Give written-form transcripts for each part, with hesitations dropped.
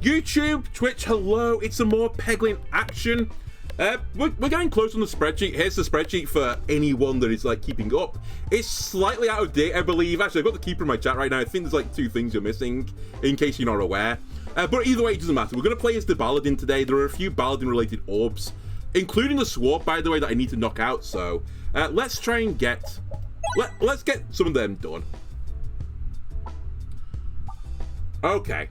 YouTube, Twitch, hello. It's some more Peglin action. We're getting close on the spreadsheet. Here's the spreadsheet for anyone that is like keeping up. It's slightly out of date, I believe. Actually, I've got the keeper in my chat right now. I think there's like 2 things you're missing, in case you're not aware. But either way, it doesn't matter. We're going to play as the Paladin today. There are a few Paladin-related orbs, including the Sword, by the way, that I need to knock out. So let's try and get... Let's get some of them done. Okay.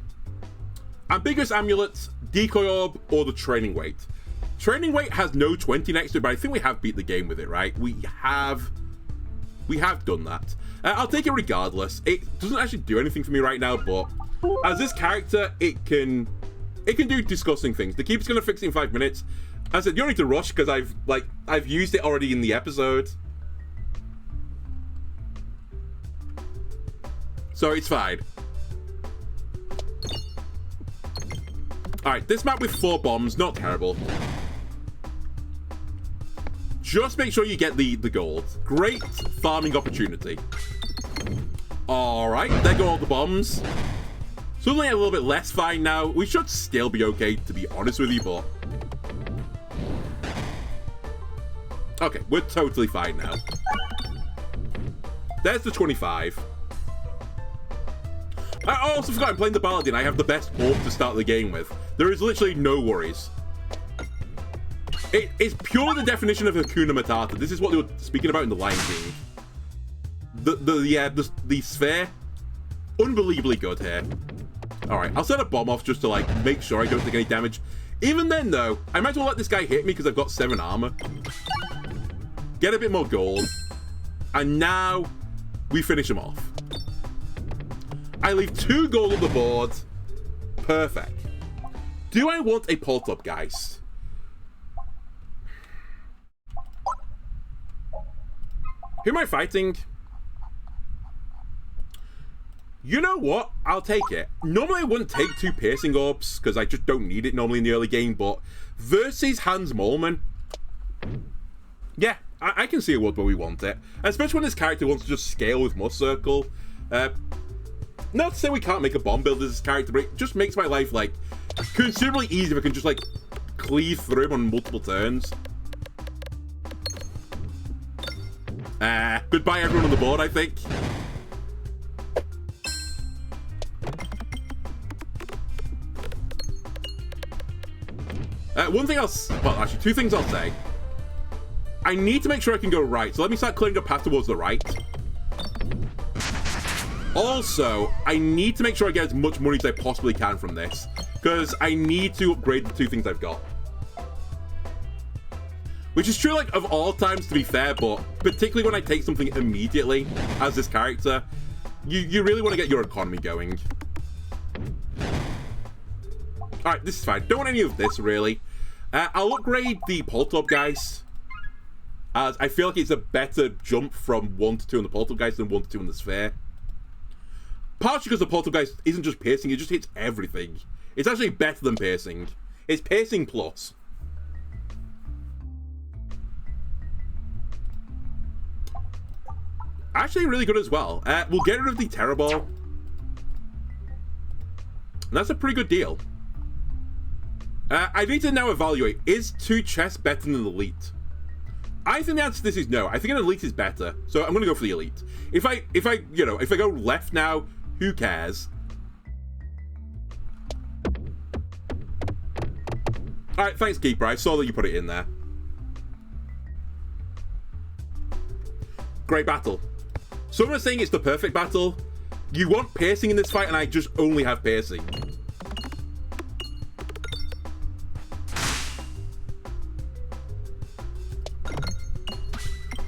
Ambiguous Amulet, Decoy Orb, or the Training Weight. Training Weight has no 20 next to it, but I think we have beat the game with it, right? We have done that. I'll take it regardless. It doesn't actually do anything for me right now, but as this character, it can do disgusting things. The keeper's gonna fix it in 5 minutes. As I said, you don't need to rush because I've used it already in the episode, so it's fine. Alright, this map with 4 bombs, not terrible. Just make sure you get the gold. Great farming opportunity. Alright, there go all the bombs. Suddenly a little bit less fine now. We should still be okay, to be honest with you, but... Okay, we're totally fine now. There's the 25. I also forgot I'm playing the Paladin. I have the best orb to start the game with. There is literally no worries. It's purely the definition of Hakuna Matata. This is what they were speaking about in The Lion King. The sphere, unbelievably good here. Alright, I'll set a bomb off just to like make sure I don't take any damage. Even then though, I might as well let this guy hit me because I've got 7 armor. Get a bit more gold. And now we finish him off. I leave 2 gold on the board. Perfect. Do I want a Poltergeist? Who am I fighting? You know what? I'll take it. Normally I wouldn't take 2 piercing orbs because I just don't need it normally in the early game, but versus Hans Moleman, yeah, I can see a world where we want it. Especially when this character wants to just scale with Must Circle. Not to say we can't make a bomb build as this character, but it just makes my life like considerably easier if I can just like cleave through him on multiple turns. Goodbye everyone on the board, I think. One thing well, actually, 2 things I'll say. I need to make sure I can go right, so let me start clearing a path towards the right. Also, I need to make sure I get as much money as I possibly can from this, because I need to upgrade the 2 things I've got. Which is true, like, of all times, to be fair, but particularly when I take something immediately as this character, you really want to get your economy going. Alright, this is fine. Don't want any of this, really. I'll upgrade the Poltergeist, as I feel like it's a better jump from 1 to 2 on the Poltergeist than 1 to 2 on the Sphere. Partially because the Poltergeist isn't just piercing, it just hits everything. It's actually better than piercing. It's piercing plus. Actually really good as well. We'll get rid of the Terror Ball. And that's a pretty good deal. I need to now evaluate, is 2 chests better than Elite? I think the answer to this is no. I think an Elite is better, so I'm gonna go for the Elite. If I go left now, who cares? Alright, thanks Keeper, I saw that you put it in there. Great battle. Someone is saying it's the perfect battle. You want piercing in this fight and I just only have piercing.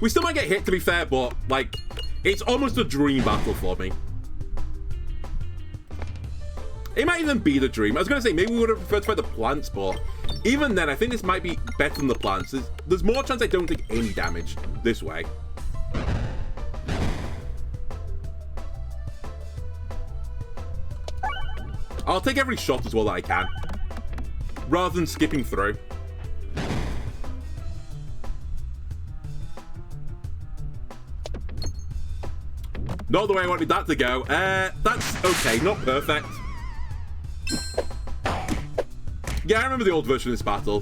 We still might get hit, to be fair, but, like, it's almost a dream battle for me. It might even be the dream. I was going to say, maybe we would have preferred to fight the plants, but even then, I think this might be better than the plants. There's more chance I don't take any damage this way. I'll take every shot as well that I can, rather than skipping through. Not the way I wanted that to go. That's okay, not perfect. Yeah, I remember the old version of this battle.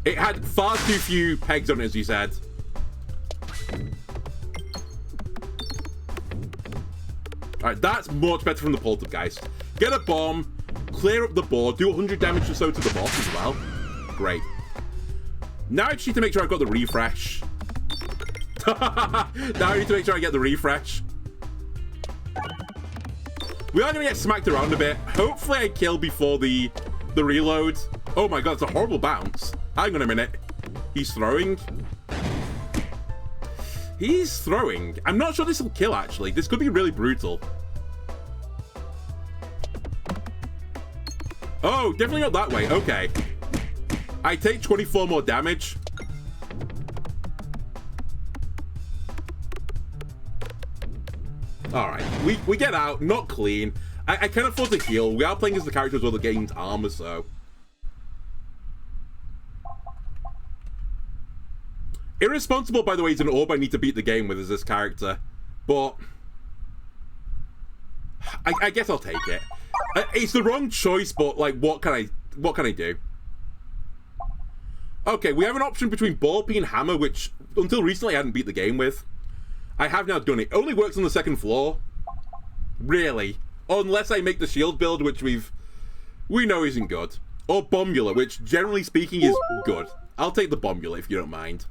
It had far too few pegs on it, as you said. Alright, that's much better from the poltergeist. Get a bomb, clear up the board, do 100 damage or so to the boss as well. Great. Now I just need to make sure I've got the refresh. Now I need to make sure I get the refresh. We are going to get smacked around a bit. Hopefully I kill before the reload. Oh my god, it's a horrible bounce. Hang on a minute. He's throwing. He's throwing. I'm not sure this will kill, actually. This could be really brutal. Oh, definitely not that way. Okay. I take 24 more damage. Alright. We get out. Not clean. I can afford to heal. We are playing as the character as well that gains armor, so... Irresponsible, by the way, is an orb I need to beat the game with as this character. But... I guess I'll take it. It's the wrong choice, but, like, what can I do? Okay, we have an option between ball peen and hammer, which, until recently, I hadn't beat the game with. I have now done it. Only works on the second floor. Really. Unless I make the shield build, which we know isn't good. Or bombula, which, generally speaking, is good. I'll take the bombula, if you don't mind.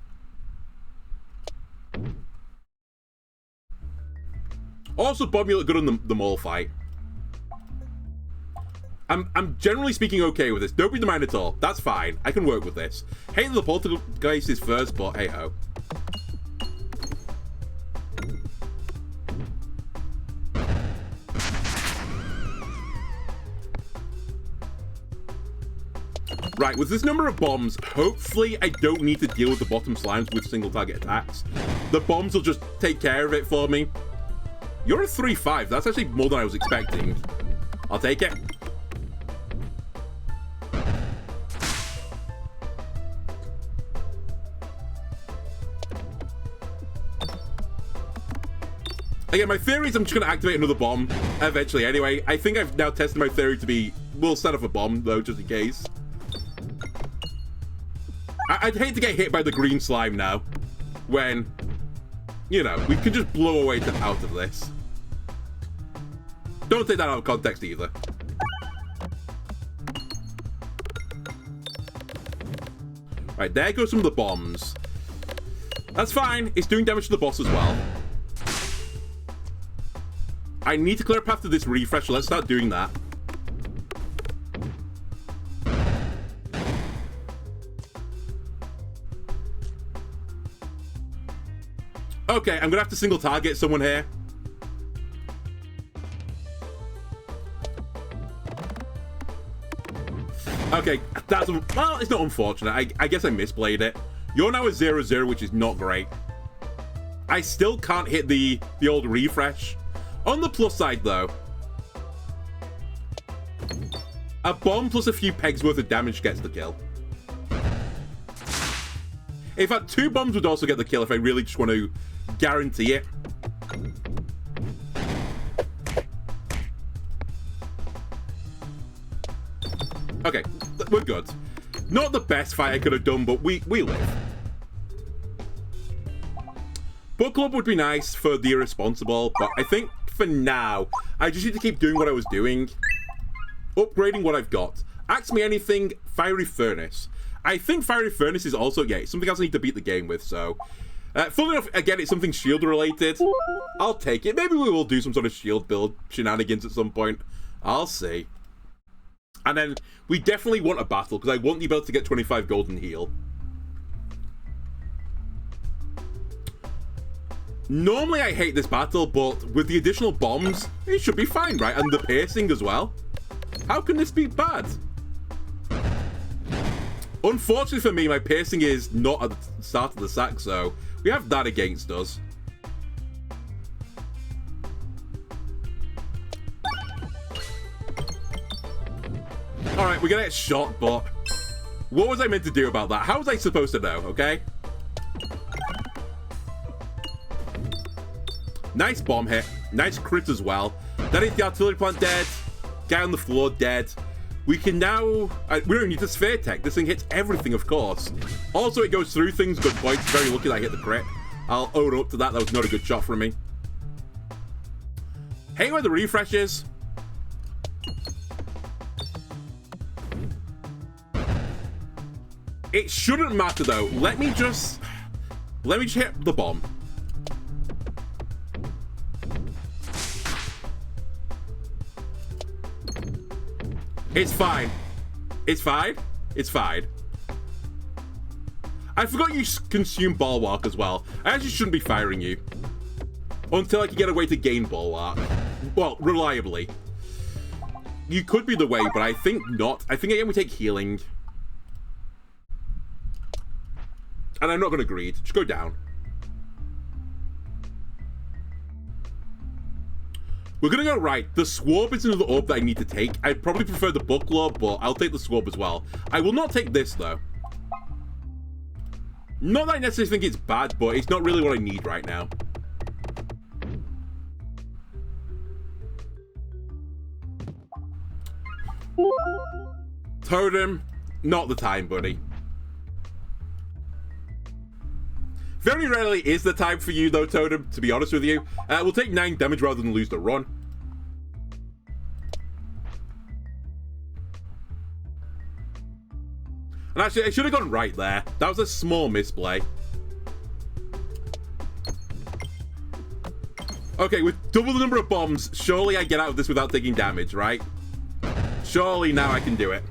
Also, bombula good on the mole fight. I'm generally speaking okay with this. Don't read the mind at all. That's fine. I can work with this. Hate that the poltergeist is first, but hey ho. Right, with this number of bombs, hopefully I don't need to deal with the bottom slimes with single target attacks. The bombs will just take care of it for me. You're a 3-5. That's actually more than I was expecting. I'll take it. Again, my theory is I'm just going to activate another bomb eventually anyway. I think I've now tested my theory to be, we'll set off a bomb, though, just in case. I'd hate to get hit by the green slime now, when, you know, we can just blow away out of this. Don't take that out of context either. Right, there goes some of the bombs. That's fine. It's doing damage to the boss as well. I need to clear a path to this refresh, so let's start doing that. Okay, I'm gonna have to single target someone here. Okay, that's... Well, it's not unfortunate. I guess I misplayed it. You're now a 0-0, which is not great. I still can't hit the old refresh. On the plus side, though, a bomb plus a few pegs worth of damage gets the kill. In fact, 2 bombs would also get the kill if I really just want to guarantee it. Okay, we're good. Not the best fight I could have done, but we live. Book club would be nice for the irresponsible, but I think for now, I just need to keep doing what I was doing. Upgrading what I've got. Ask me anything, Fiery Furnace. I think Fiery Furnace is also, yeah, it's something else I need to beat the game with, so... funnily enough, again, it's something shield related. I'll take it. Maybe we will do some sort of shield build shenanigans at some point. I'll see. And then, we definitely want a battle, because I want the ability to get 25 golden heal. Normally I hate this battle, but with the additional bombs, it should be fine, right? And the piercing as well. How can this be bad? Unfortunately for me, my piercing is not at the start of the sack, so we have that against us. Alright, we're gonna get shot, but what was I meant to do about that? How was I supposed to know, okay? Nice bomb hit. Nice crit as well. That is the artillery plant dead. Guy on the floor dead. We can now... we don't need the sphere tech. This thing hits everything, of course. Also, it goes through things. Good point. Very lucky that I hit the crit. I'll own up to that. That was not a good shot from me. Hey, where the refresh is. It shouldn't matter, though. Let me just hit the bomb. It's fine. It's fine. It's fine. I forgot you consume Bulwark as well. I actually shouldn't be firing you. Until I can get a way to gain Bulwark. Well, reliably. You could be the way, but I think not. I think again we take healing. And I'm not going to greed. Just go down. We're going to go right. The Swarb is another orb that I need to take. I'd probably prefer the Book Lore, but I'll take the Swarb as well. I will not take this, though. Not that I necessarily think it's bad, but it's not really what I need right now. Totem, not the time, buddy. Very rarely is the time for you, though, Totem, to be honest with you. We'll take 9 damage rather than lose the run. And actually, I should have gone right there. That was a small misplay. Okay, with double the number of bombs, surely I get out of this without taking damage, right? Surely now I can do it.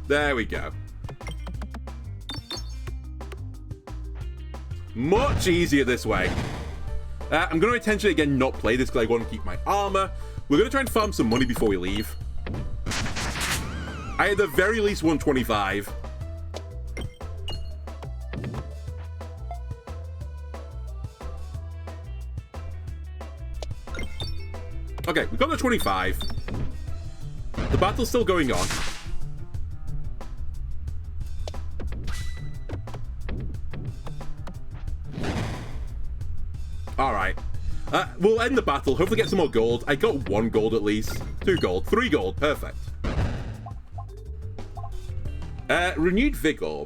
There we go. Much easier this way. I'm going to intentionally, again, not play this because I want to keep my armor. We're going to try and farm some money before we leave. I at the very least 125. Okay, we got the 25. The battle's still going on. Alright. We'll end the battle, hopefully get some more gold. I got 1 gold at least. 2 gold. 3 gold. Perfect. Renewed Vigor.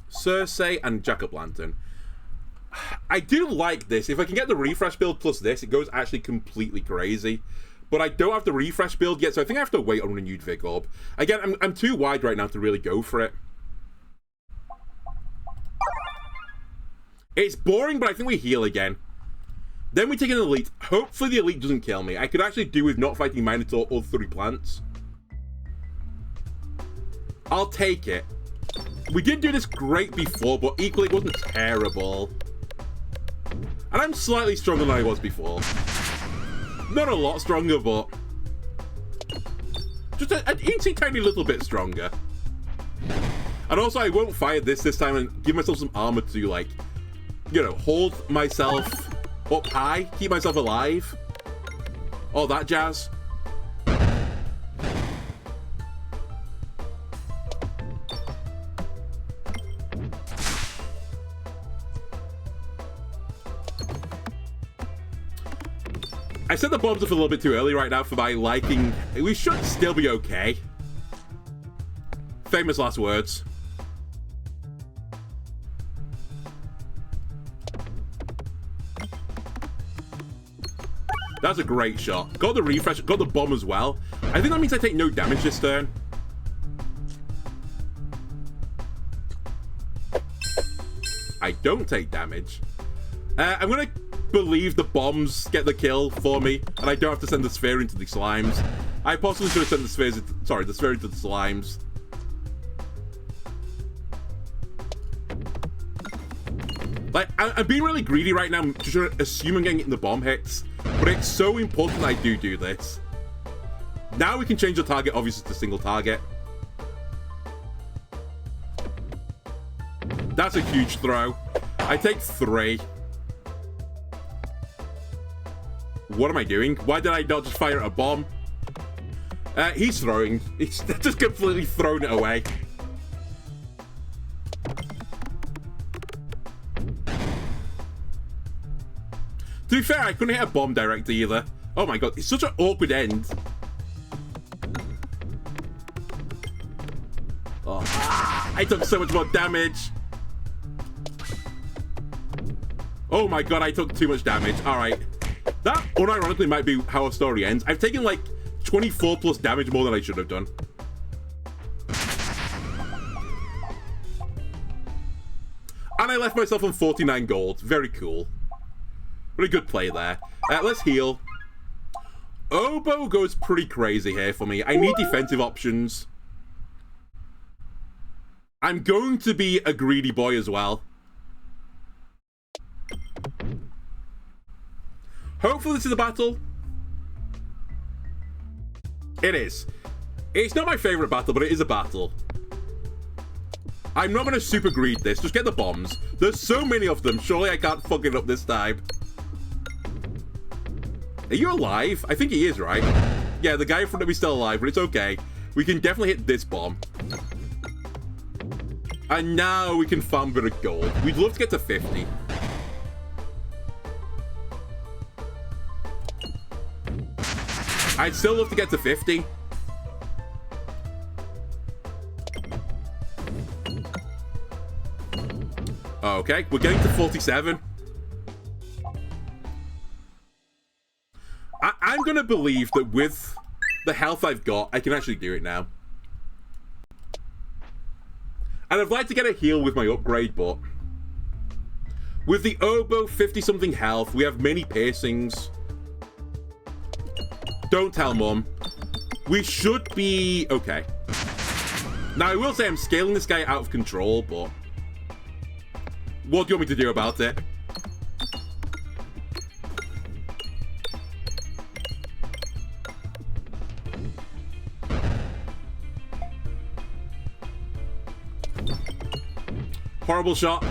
Cersei and Jack-o'-lantern. I do like this. If I can get the refresh build plus this, it goes actually completely crazy. But I don't have the refresh build yet, so I think I have to wait on Renewed Vigor. Again, I'm too wide right now to really go for it. It's boring, but I think we heal again. Then we take an elite. Hopefully the elite doesn't kill me. I could actually do with not fighting Minotaur or 3 plants. I'll take it. We did do this great before, but equally it wasn't terrible. And I'm slightly stronger than I was before. Not a lot stronger, but... just an eensy tiny little bit stronger. And also, I won't fire this time and give myself some armor to, like... you know, hold myself up high, keep myself alive. All that jazz. I set the bombs off a little bit too early right now for my liking. We should still be okay. Famous last words. That's a great shot. Got the refresh, got the bomb as well. I think that means I take no damage this turn. I don't take damage. I'm going to believe the bombs get the kill for me, and I don't have to send the sphere into the slimes. I possibly should have sent the spheres into, the sphere into the slimes. Like, I'm being really greedy right now, just assuming I'm getting the bomb hits. But it's so important I do this. Now we can change the target, obviously, to single target. That's a huge throw. I take 3. What am I doing? Why did I not just fire a bomb? He's throwing. He's just completely thrown it away. To be fair, I couldn't hit a bomb direct either. Oh my god, it's such an awkward end. Oh, I took so much more damage. Oh my god, I took too much damage. Alright. That, unironically, might be how our story ends. I've taken like 24 plus damage more than I should have done. And I left myself on 49 gold. Very cool. Very good play there. Let's heal. Oboe goes pretty crazy here for me. I need defensive options. I'm going to be a greedy boy as well. Hopefully this is a battle. It is. It's not my favorite battle, but it is a battle. I'm not going to super greed this. Just get the bombs. There's so many of them. Surely I can't fuck it up this time. Are you alive? I think he is, right? Yeah, the guy in front of me is still alive, but it's okay. We can definitely hit this bomb. And now we can farm a bit of gold. We'd love to get to 50. I'd still love to get to 50. Okay, we're getting to 47. I'm going to believe that with the health I've got, I can actually do it now. And I'd like to get a heal with my upgrade, but with the Oboe 50-something health, we have many piercings. Don't tell Mum. We should be okay. Now, I will say I'm scaling this guy out of control, but what do you want me to do about it? Horrible shot.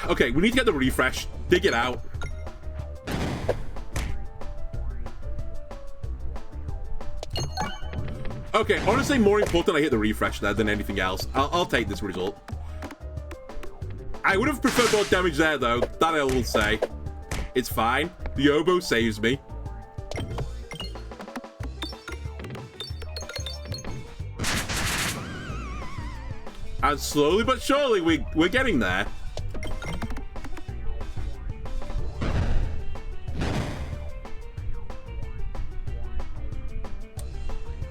Okay, we need to get the refresh. Dig it out. Okay, honestly, more important I hit the refresh there than anything else. I'll take this result. I would have preferred more damage there, though. That I will say. It's fine. The Oboe saves me. And slowly but surely, we're getting there.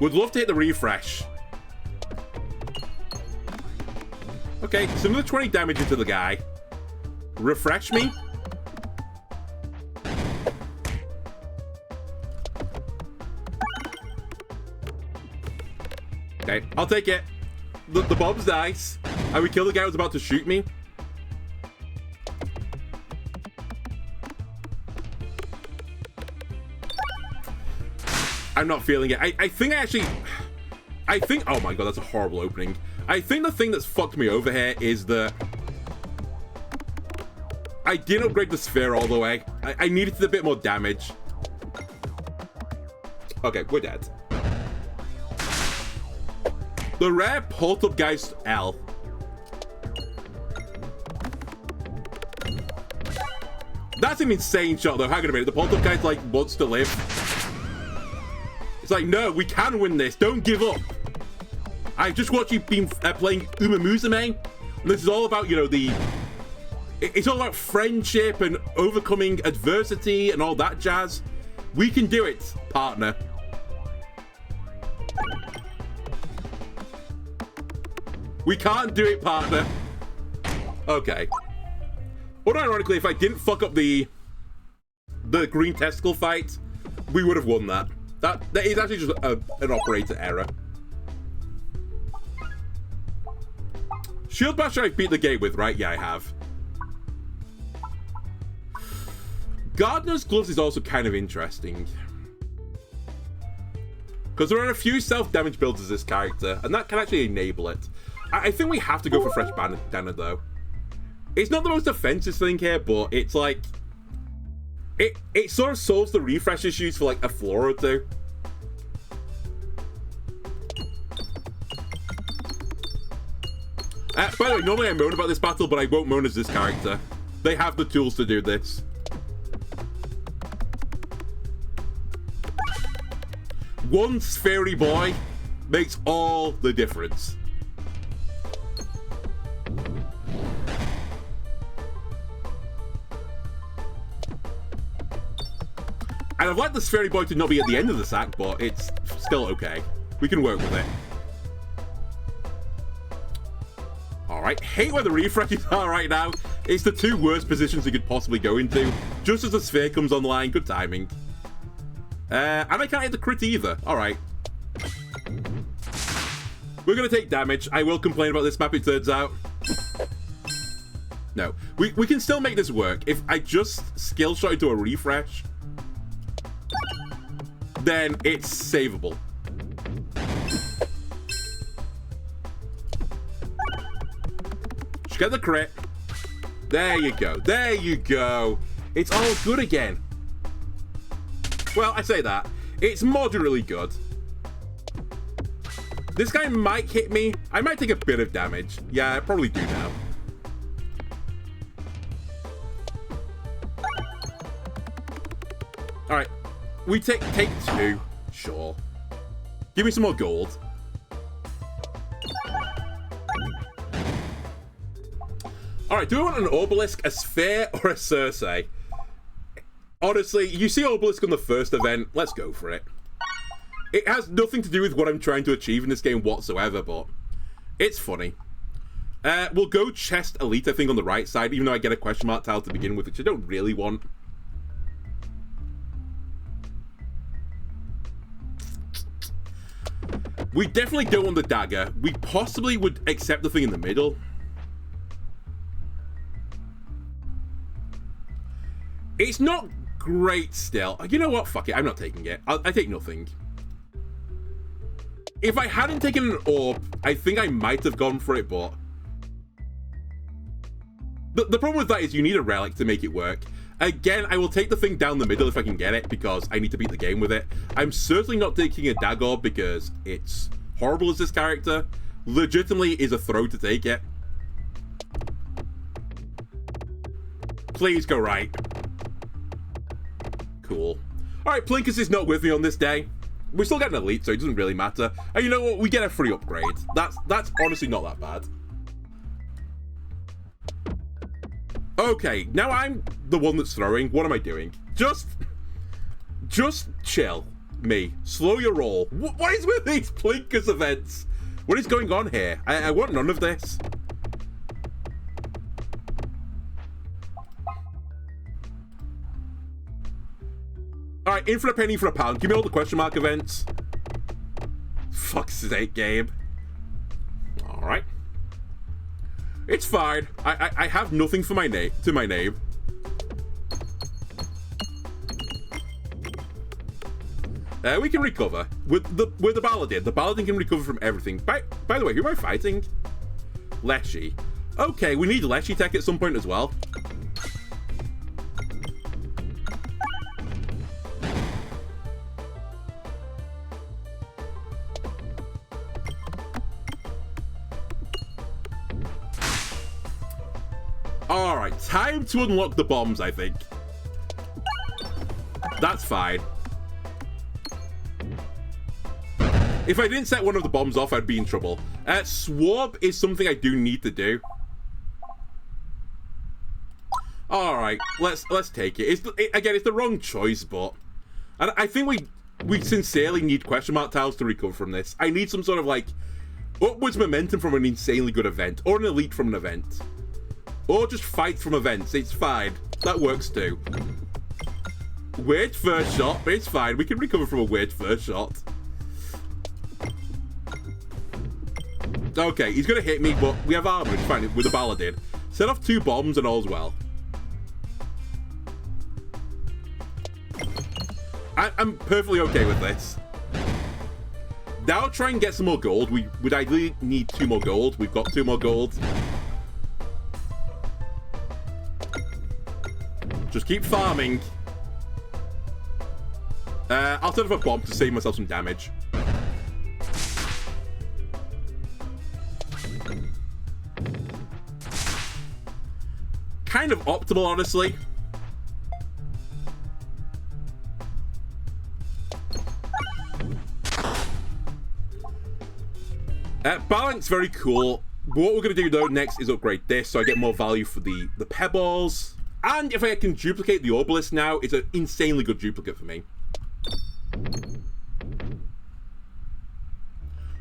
Would love to hit the refresh. Okay, so another 20 damage into the guy. Refresh me. Okay, I'll take it. The bomb's nice. And we kill the guy who was about to shoot me. I'm not feeling it. I think oh my god, that's a horrible opening. I think the thing that's fucked me over here is that I didn't upgrade the sphere all the way. I needed a bit more damage. Okay, we're dead. The rare Poltup guy's L. That's an insane shot, though. Hang on a minute. The Poltup guy's like wants to live. It's like, no, we can win this. Don't give up. I just watched you been playing Uma Musume. And this is all about, you know, it's all about friendship and overcoming adversity and all that jazz. We can do it, partner. We can't do it, partner. Okay. Well, ironically, if I didn't fuck up the green testicle fight, we would have won that. That is actually just an operator error. Shield Basher I've beat the game with, right? Yeah, I have. Gardener's Gloves is also kind of interesting. Because there are a few self-damage builds as this character, and that can actually enable it. I think we have to go for Fresh Bandana, though. It's not the most offensive thing here, but it's like... It sort of solves the refresh issues for like a floor or two. By the way, normally I moan about this battle, but I won't moan as this character. They have the tools to do this. One fairy boy makes all the difference. And I'd like this fairy boy to not be at the end of the sack, but it's still okay. We can work with it. Alright, hate where the refreshes are right now. It's the two worst positions you could possibly go into. Just as the sphere comes online, good timing. And I can't hit the crit either. Alright. We're gonna take damage. I will complain about this map, it turns out. No. We can still make this work. If I just skill shot into a refresh, then it's savable. Just get the crit. There you go. There you go. It's all good again. Well, I say that. It's moderately good. This guy might hit me. I might take a bit of damage. Yeah, I probably do now. Alright. We take two. Sure. Give me some more gold. Alright, do I want an obelisk, a sphere, or a Circe? Honestly, you see obelisk on the first event, let's go for it. It has nothing to do with what I'm trying to achieve in this game whatsoever, but it's funny. We'll go chest elite, I think, on the right side, even though I get a question mark tile to begin with, which I don't really want. We definitely don't want the dagger. We possibly would accept the thing in the middle. It's not great still. You know what? Fuck it. I'm not taking it. I take nothing. If I hadn't taken an orb, I think I might have gone for it, but... The problem with that is you need a relic to make it work. Again, I will take the thing down the middle if I can get it, because I need to beat the game with it. I'm certainly not taking a dagger orb because it's horrible as this character. Legitimately is a throw to take it. Please go right. Cool. Alright, Plinkus is not with me on this day. We still get an elite, so it doesn't really matter. And you know what? We get a free upgrade. That's honestly not that bad. Okay, now I'm the one that's throwing. What am I doing? Just chill. Me. Slow your roll. What is with these Plinkus events? What is going on here? I want none of this. Alright, in for a penny for a pound. Give me all the question mark events. Fuck's sake, Gabe. Alright. It's fine. I have nothing for my name to my name. We can recover with the Paladin. The Paladin can recover from everything. By the way, who am I fighting? Leshy. Okay, we need Leshy tech at some point as well. Alright, time to unlock the bombs, I think. That's fine. If I didn't set one of the bombs off, I'd be in trouble. Swab is something I do need to do. Alright, let's take it. Again, it's the wrong choice, but... And I think we sincerely need question mark tiles to recover from this. I need some sort of, like, upwards momentum from an insanely good event, or an elite from an event. Or just fight from events, it's fine. That works too. Weird first shot, but it's fine. We can recover from a weird first shot. Okay, he's gonna hit me, but we have armor, it's fine, with the Paladin. Set off 2 bombs and all's well. I'm perfectly okay with this. Now try and get some more gold. We would ideally need 2 more gold. We've got 2 more gold. Just keep farming. I'll set off a bomb to save myself some damage. kind of optimal, honestly. Balance, very cool. What we're going to do, though, next is upgrade this, so I get more value for the pebbles. And if I can duplicate the obelisk now, it's an insanely good duplicate for me.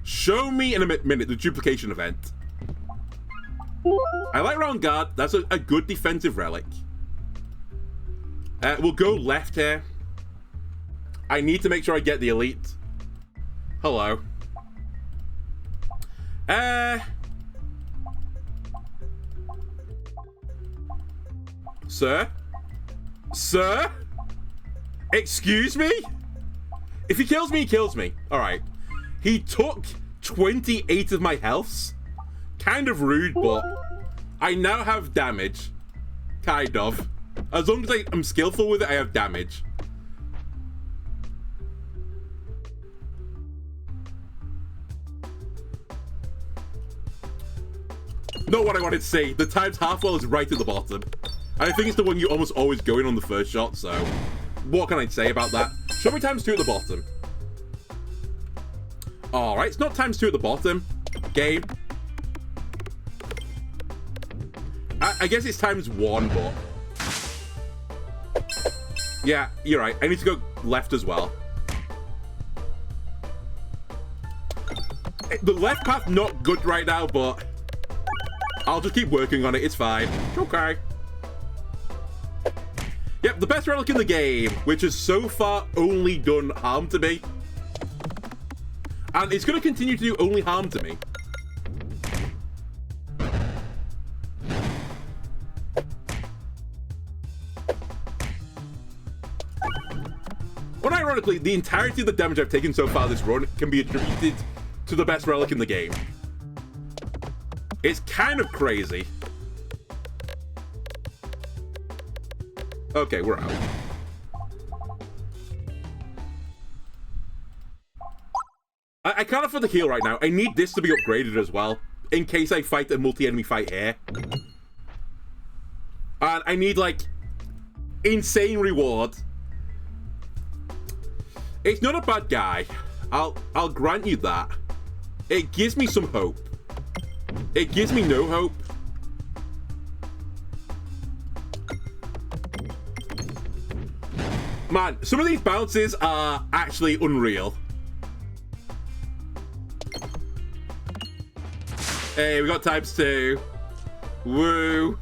Show me in a minute the duplication event. I like round guard. That's a good defensive relic. We'll go left here. I need to make sure I get the elite. Hello. Sir? Sir? Excuse me? If he kills me, he kills me. Alright. He took 28 of my healths. Kind of rude, but I now have damage. Kind of. As long as I'm skillful with it, I have damage. Not what I wanted to say. The times half well is right at the bottom. And I think it's the one you almost always go in on the first shot, so what can I say about that? Show me times 2 at the bottom. Alright, it's not times 2 at the bottom. Game. I guess it's times 1, but... yeah, you're right. I need to go left as well. The left path not good right now, but I'll just keep working on it. It's fine. Okay. Yep, the best relic in the game, which has so far only done harm to me. And it's going to continue to do only harm to me. Unironically, the entirety of the damage I've taken so far this run can be attributed to the best relic in the game. It's kind of crazy. Okay, we're out. I can't afford the heal right now. I need this to be upgraded as well, in case I fight a multi-enemy fight here. And I need, like, insane reward. It's not a bad guy. I'll grant you that. It gives me some hope. It gives me no hope. Man, some of these bounces are actually unreal. Hey, we got times 2. Woo.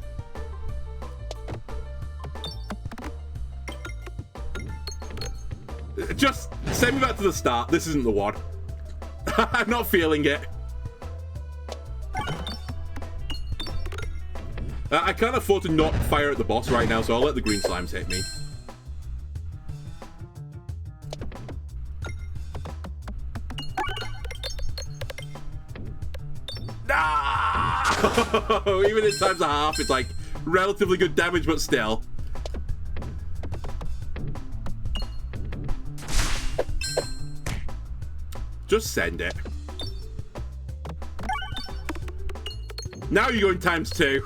Just send me back to the start. This isn't the one. I'm not feeling it. I can't afford to not fire at the boss right now, so I'll let the green slimes hit me. No! Even in times a half, it's like relatively good damage, but still. Just send it. Now you're going times 2.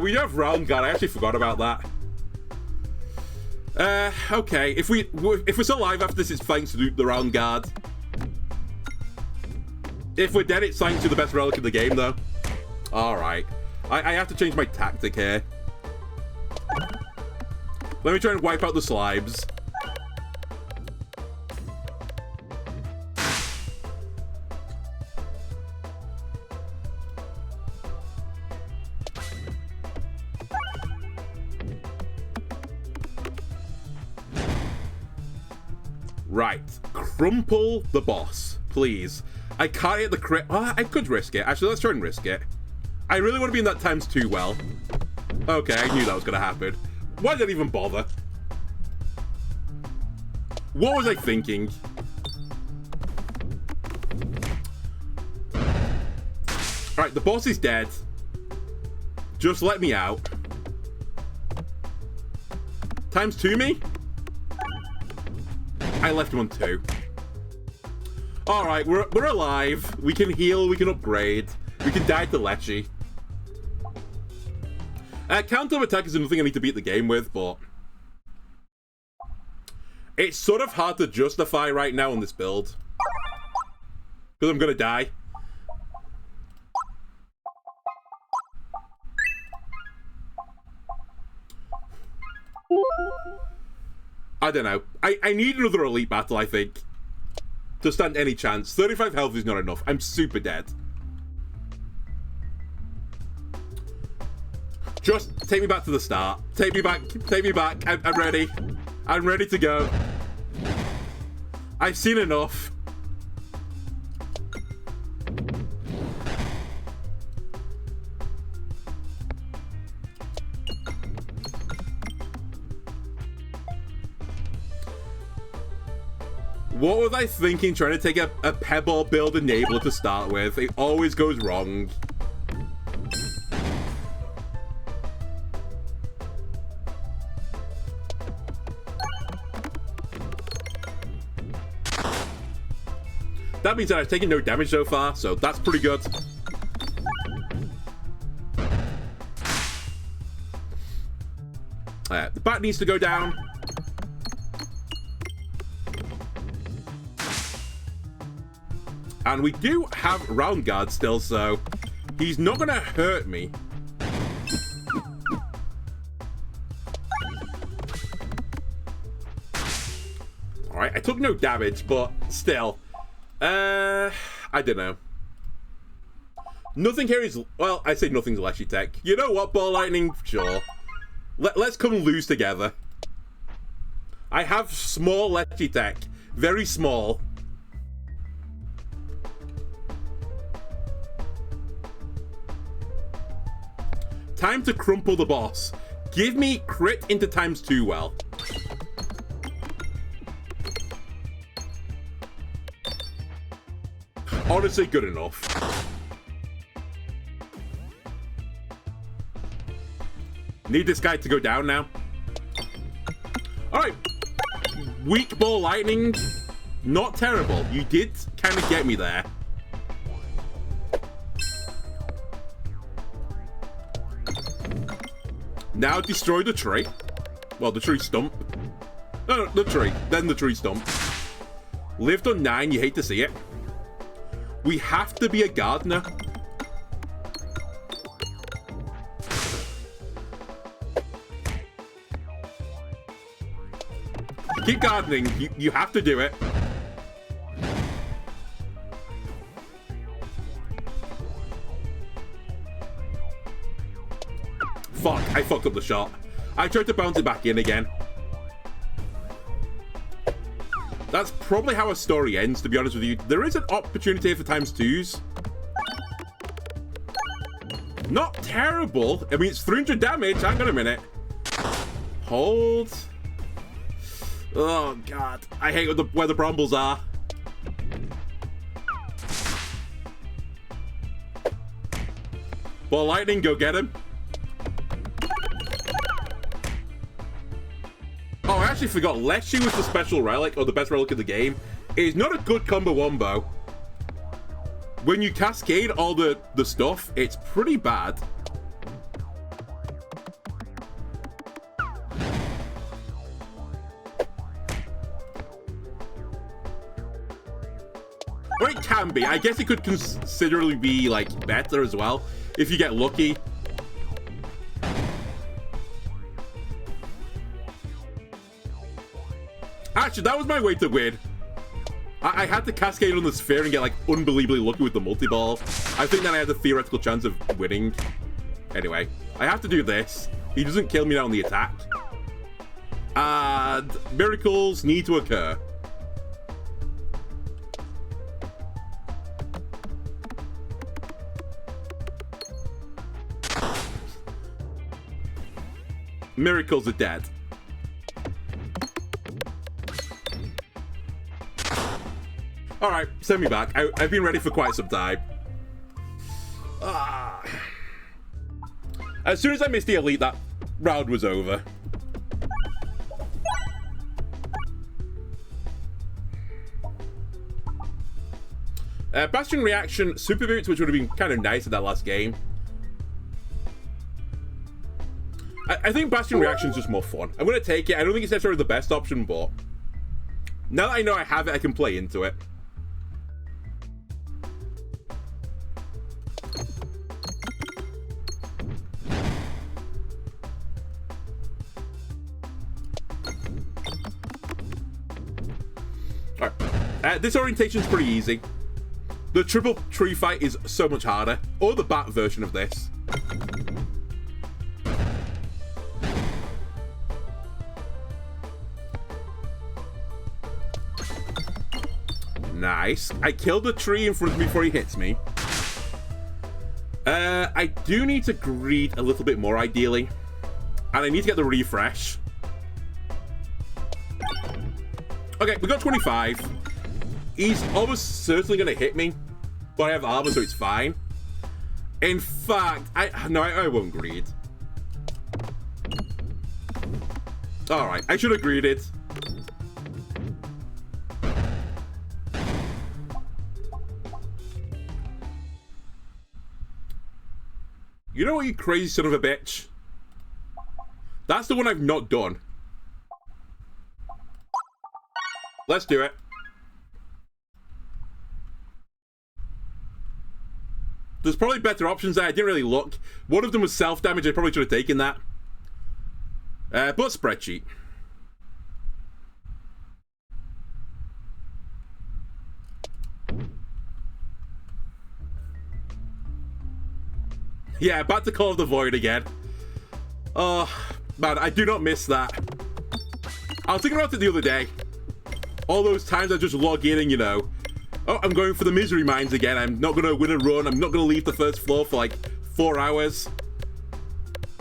We do have round guard. I actually forgot about that. Okay. If we're still alive after this, it's thanks to the round guard. If we're dead, it's thanks to the best relic in the game, though. Alright. I have to change my tactic here. Let me try and wipe out the slimes. Right. Crumple the boss, please. I can't hit the crit. Oh, I could risk it. Actually, let's try and risk it. I really want to be in that times 2 well. Okay, I knew that was going to happen. Why did I even bother? What was I thinking? Alright, the boss is dead. Just let me out. Times 2 me? I left him on 2. Alright, we're alive. We can heal, we can upgrade. We can die to Lecce. Counter attack is another thing I need to beat the game with, but it's sort of hard to justify right now on this build. Because I'm gonna die. I don't know. I need another elite battle, I think, to stand any chance. 35 health is not enough. I'm super dead. Just take me back to the start. Take me back. Take me back. I'm ready. I'm ready to go. I've seen enough. What was I thinking trying to take a pebble build enabler to start with? It always goes wrong. That means that I've taken no damage so far, so that's pretty good. The bat needs to go down. And we do have round guard still, so he's not going to hurt me. Alright, I took no damage, but still. I don't know. Nothing here is... Well, I say nothing's Lecce tech. You know what, Ball Lightning? Sure. Let's come loose together. I have small Lecce tech. Very small. Time to crumple the boss. Give me crit into ×2 well. Honestly, good enough. Need this guy to go down now. Alright. Weak Ball Lightning. Not terrible. You did kind of get me there. Now destroy the tree. Well, the tree stump. No, the tree. Then the tree stump. Lived on 9. You hate to see it. We have to be a gardener. Keep gardening. You have to do it. Fuck, I fucked up the shot. I tried to bounce it back in again. That's probably how a story ends, to be honest with you. There is an opportunity for ×2s. Not terrible. I mean, it's 300 damage. Hang on a minute. Hold. Oh, God. I hate where the brambles are. Ball Lightning, go get him. Oh, I actually forgot. Lecce was the special relic, or the best relic of the game. It's not a good combo wombo. When you cascade all the stuff, it's pretty bad. Or it can be. I guess it could considerably be, like, better as well, if you get lucky. Actually, that was my way to win. I had to cascade on the sphere and get, like, unbelievably lucky with the multi-ball. I think then I had a theoretical chance of winning. Anyway, I have to do this. He doesn't kill me now on the attack. And miracles need to occur. Miracles are dead. Alright, send me back. I've been ready for quite some time. As soon as I missed the elite, that round was over. Bastion reaction, super boots, which would have been kind of nice in that last game. I think Bastion reaction is just more fun. I'm going to take it. I don't think it's necessarily the best option, but now that I know I have it, I can play into it. Alright. This orientation is pretty easy. The triple tree fight is so much harder. Or the bat version of this. Nice. I killed the tree in front of me before he hits me. I do need to greed a little bit more, ideally. And I need to get the refresh. Okay, we got 25. He's almost certainly going to hit me. But I have armor, so it's fine. In fact, I won't greed. Alright, I should have greeded. You know what, you crazy son of a bitch? That's the one I've not done. Let's do it. There's probably better options there. I didn't really look. One of them was self-damage. I probably should have taken that. But spreadsheet. Yeah, back to Call of the Void again. Oh, man, I do not miss that. I was thinking about it the other day. All those times I just log in and, you know, oh, I'm going for the misery mines again. I'm not going to win a run. I'm not going to leave the first floor for like 4 hours.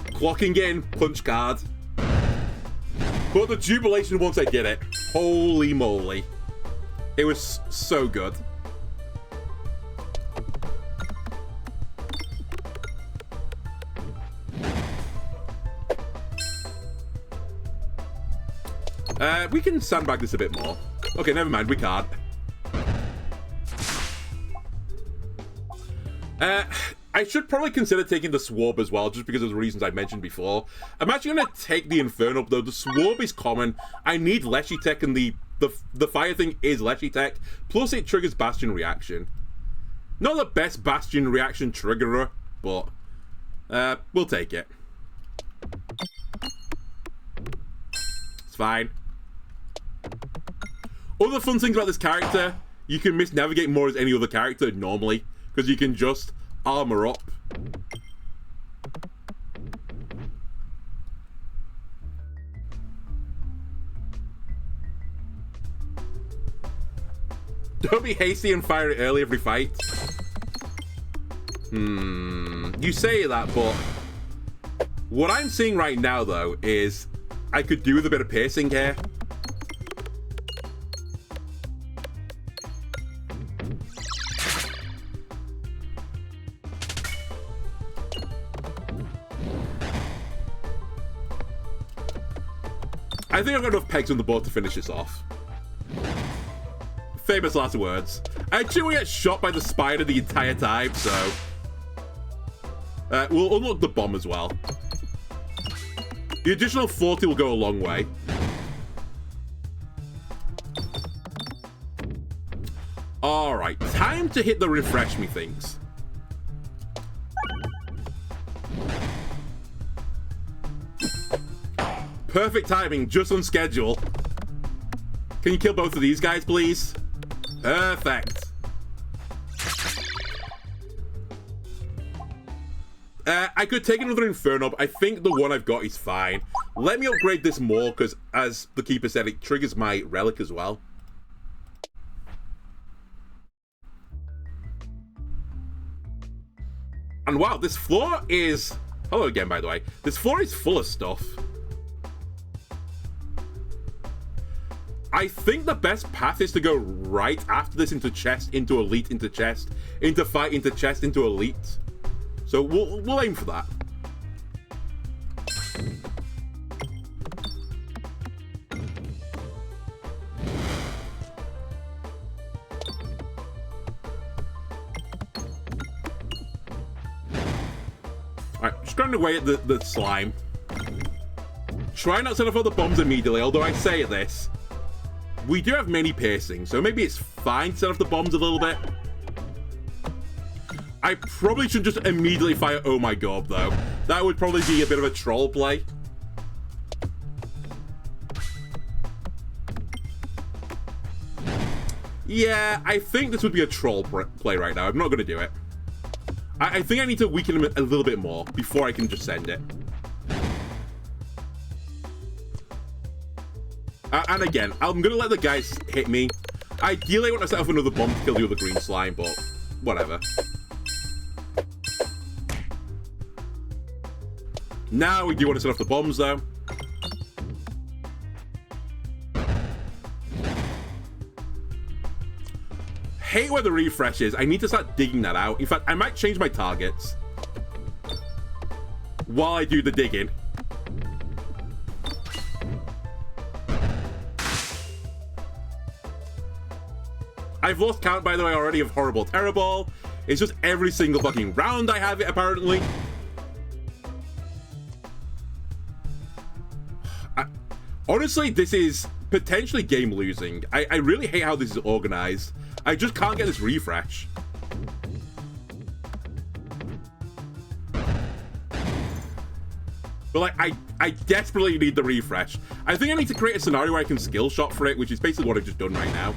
Clocking in, punch card. But the jubilation once I did it. Holy moly. It was so good. We can sandbag this a bit more. Okay, never mind, we can't. I should probably consider taking the Swarb as well, just because of the reasons I mentioned before. I'm actually going to take the Inferno, though. The Swarb is common. I need Leshy Tech, and the fire thing is Leshy Tech. Plus, it triggers Bastion Reaction. Not the best Bastion Reaction triggerer, but we'll take it. It's fine. Other fun things about this character, you can misnavigate more as any other character normally, because you can just armor up. Don't be hasty and fire it early every fight. You say that, but what I'm seeing right now, though, is I could do with a bit of piercing here. I think I've got enough pegs on the board to finish this off. Famous last words. I actually get shot by the spider the entire time, so we'll unlock the bomb as well. The additional 40 will go a long way. Alright, time to hit the refresh me things. Perfect timing, just on schedule. Can you kill both of these guys, please? Perfect. I could take another Inferno, but I think the one I've got is fine. Let me upgrade this more, because as the Keeper said, it triggers my Relic as well. And wow, this floor is... Hello again, by the way. This floor is full of stuff. I think the best path is to go right after this into chest, into elite, into chest, into fight, into chest, into elite. So we'll aim for that. scrambling away at the slime. Try not to set off all the bombs immediately, although I say this. We do have many piercings, so maybe it's fine to set off the bombs a little bit. I probably should just immediately fire Oh My God, though. That would probably be a bit of a troll play. Yeah, I think this would be a troll play right now. I'm not going to do it. I think I need to weaken him a little bit more before I can just send it. And again, I'm going to let the guys hit me. Ideally, I want to set off another bomb to kill the other green slime, but whatever. Now we do want to set off the bombs, though. Hate where the refresh is. I need to start digging that out. In fact, I might change my targets while I do the digging. I've lost count, by the way, already of Horrible Terrible. It's just every single fucking round I have it, apparently. Honestly, this is potentially game losing. I really hate how this is organized. I just can't get this refresh. But like, I desperately need the refresh. I think I need to create a scenario where I can skill shot for it, which is basically what I've just done right now.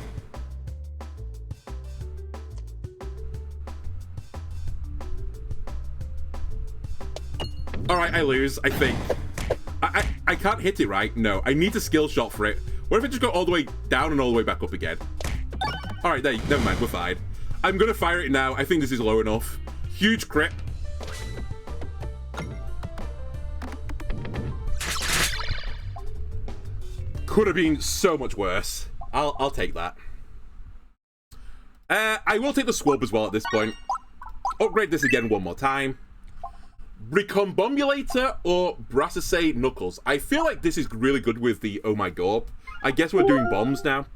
Alright, I lose, I think. I can't hit it right. No, I need to skill shot for it. What if I just go all the way down and all the way back up again? Alright, there, never mind, we're fine. I'm gonna fire it now. I think this is low enough. Huge crit. Could have been so much worse. I'll take that. I will take the swab as well at this point. Upgrade this again one more time. Recombobulator or Brassicate Knuckles. I feel like this is really good with the Oh My God. I guess we're doing bombs now.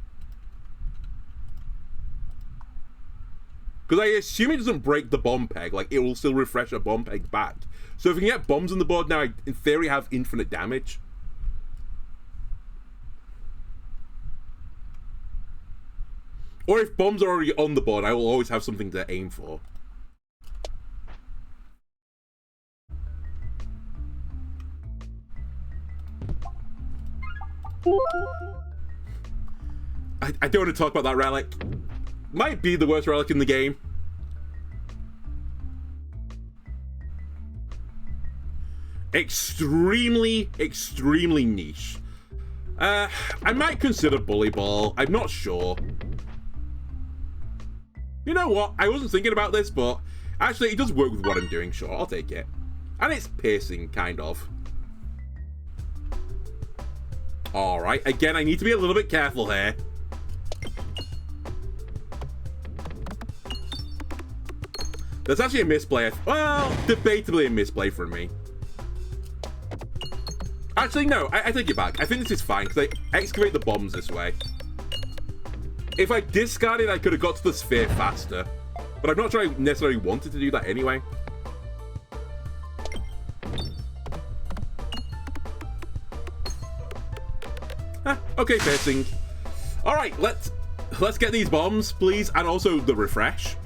Because I assume it doesn't break the bomb peg. Like, it will still refresh a bomb peg back. So if we can get bombs on the board now, I, in theory, have infinite damage. Or if bombs are already on the board, I will always have something to aim for. I don't want to talk about that relic. Might be the worst relic in the game. Extremely, extremely niche. I might consider Bully Ball. I'm not sure. You know what? I wasn't thinking about this, but actually it does work with what I'm doing. Sure, I'll take it. And it's piercing, kind of. Alright, again, I need to be a little bit careful here. That's actually a misplay. Well, debatably a misplay from me. Actually, no, I take it back. I think this is fine, because I excavate the bombs this way. If I discarded, I could have got to the sphere faster. But I'm not sure I necessarily wanted to do that anyway. Okay, piercing. Alright, let's get these bombs, please, and also the refresh.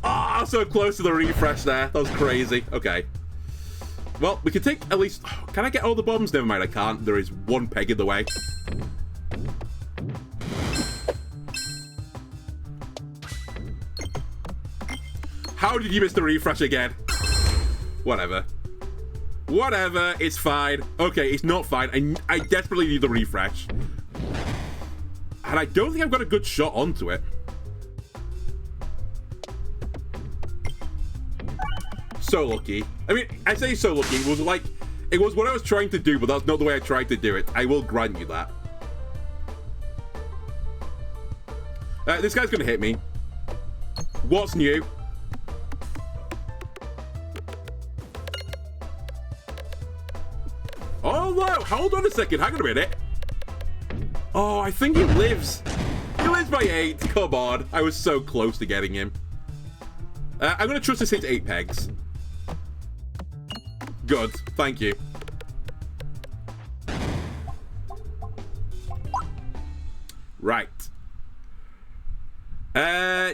Ah, so close to the refresh there. That was crazy. Okay. Well, we can take at least... Can I get all the bombs? Never mind, I can't. There is one peg in the way. How did you miss the refresh again? Whatever. Whatever, it's fine. Okay, it's not fine. I desperately need the refresh. And I don't think I've got a good shot onto it. So lucky. I mean, I say so lucky. It was like, it was what I was trying to do, but that's not the way I tried to do it. I will grant you that. This guy's gonna hit me. What's new? Oh no! Hold on a second. Hang on a minute. Oh, I think he lives. He lives by 8. Come on. I was so close to getting him. I'm going to trust this hits 8 pegs. Good. Thank you. Right.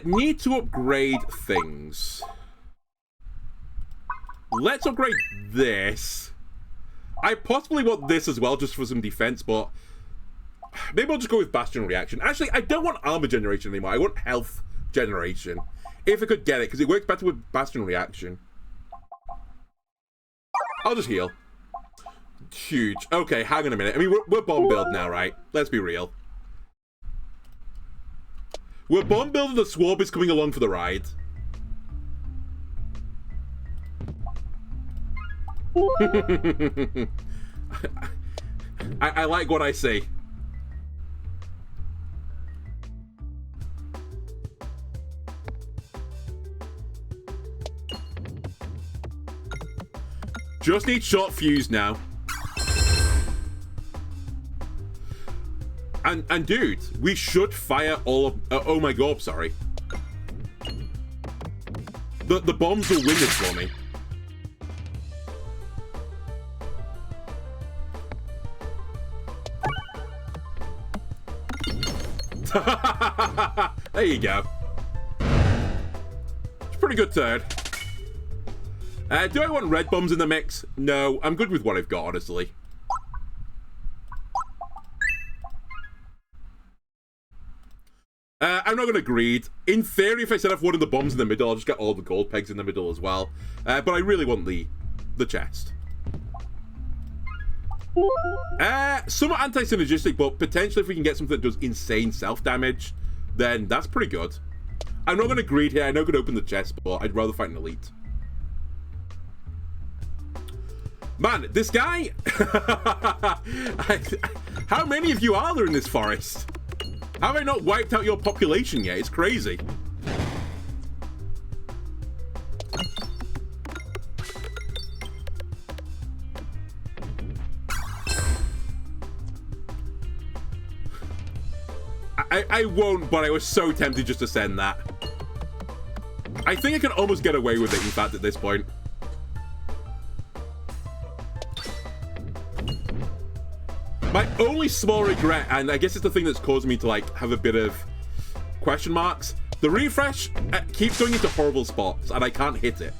Need to upgrade things. Let's upgrade this. I possibly want this as well, just for some defense, but maybe I'll just go with Bastion Reaction. Actually, I don't want Armor Generation anymore. I want Health Generation. If I could get it, because it works better with Bastion Reaction. I'll just heal. Huge. Okay, hang on a minute. I mean, we're bomb build now, right? Let's be real. We're bomb building, the Swab is coming along for the ride. I like what I see. Just need short fuse now. And dude, we should fire all of... oh my god, sorry. The bombs will win this for me. There you go. It's a pretty good turn. Do I want red bombs in the mix? No, I'm good with what I've got, honestly. I'm not going to greed. In theory, if I set off one of the bombs in the middle, I'll just get all the gold pegs in the middle as well. But I really want the chest. Somewhat anti-synergistic, but potentially if we can get something that does insane self-damage, then that's pretty good. I'm not going to greed here. I know I could open the chest, but I'd rather fight an elite. Man, this guy... How many of you are there in this forest? Have I not wiped out your population yet? It's crazy. I won't, but I was so tempted just to send that. I think I can almost get away with it, in fact, at this point. My only small regret, and I guess it's the thing that's caused me to like have a bit of question marks, the refresh keeps going into horrible spots and I can't hit it.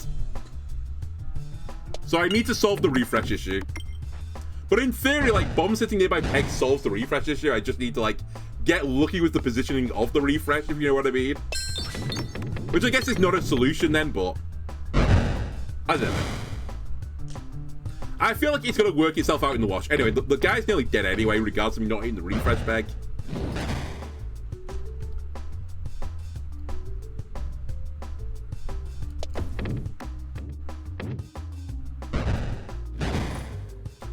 So I need to solve the refresh issue. But in theory, like, bombs hitting nearby pegs solves the refresh issue. I just need to like get lucky with the positioning of the refresh, if you know what I mean. Which I guess is not a solution then, but I don't know. I feel like it's going to work itself out in the wash. Anyway, the guy's nearly dead anyway, regardless of me not hitting the refresh peg.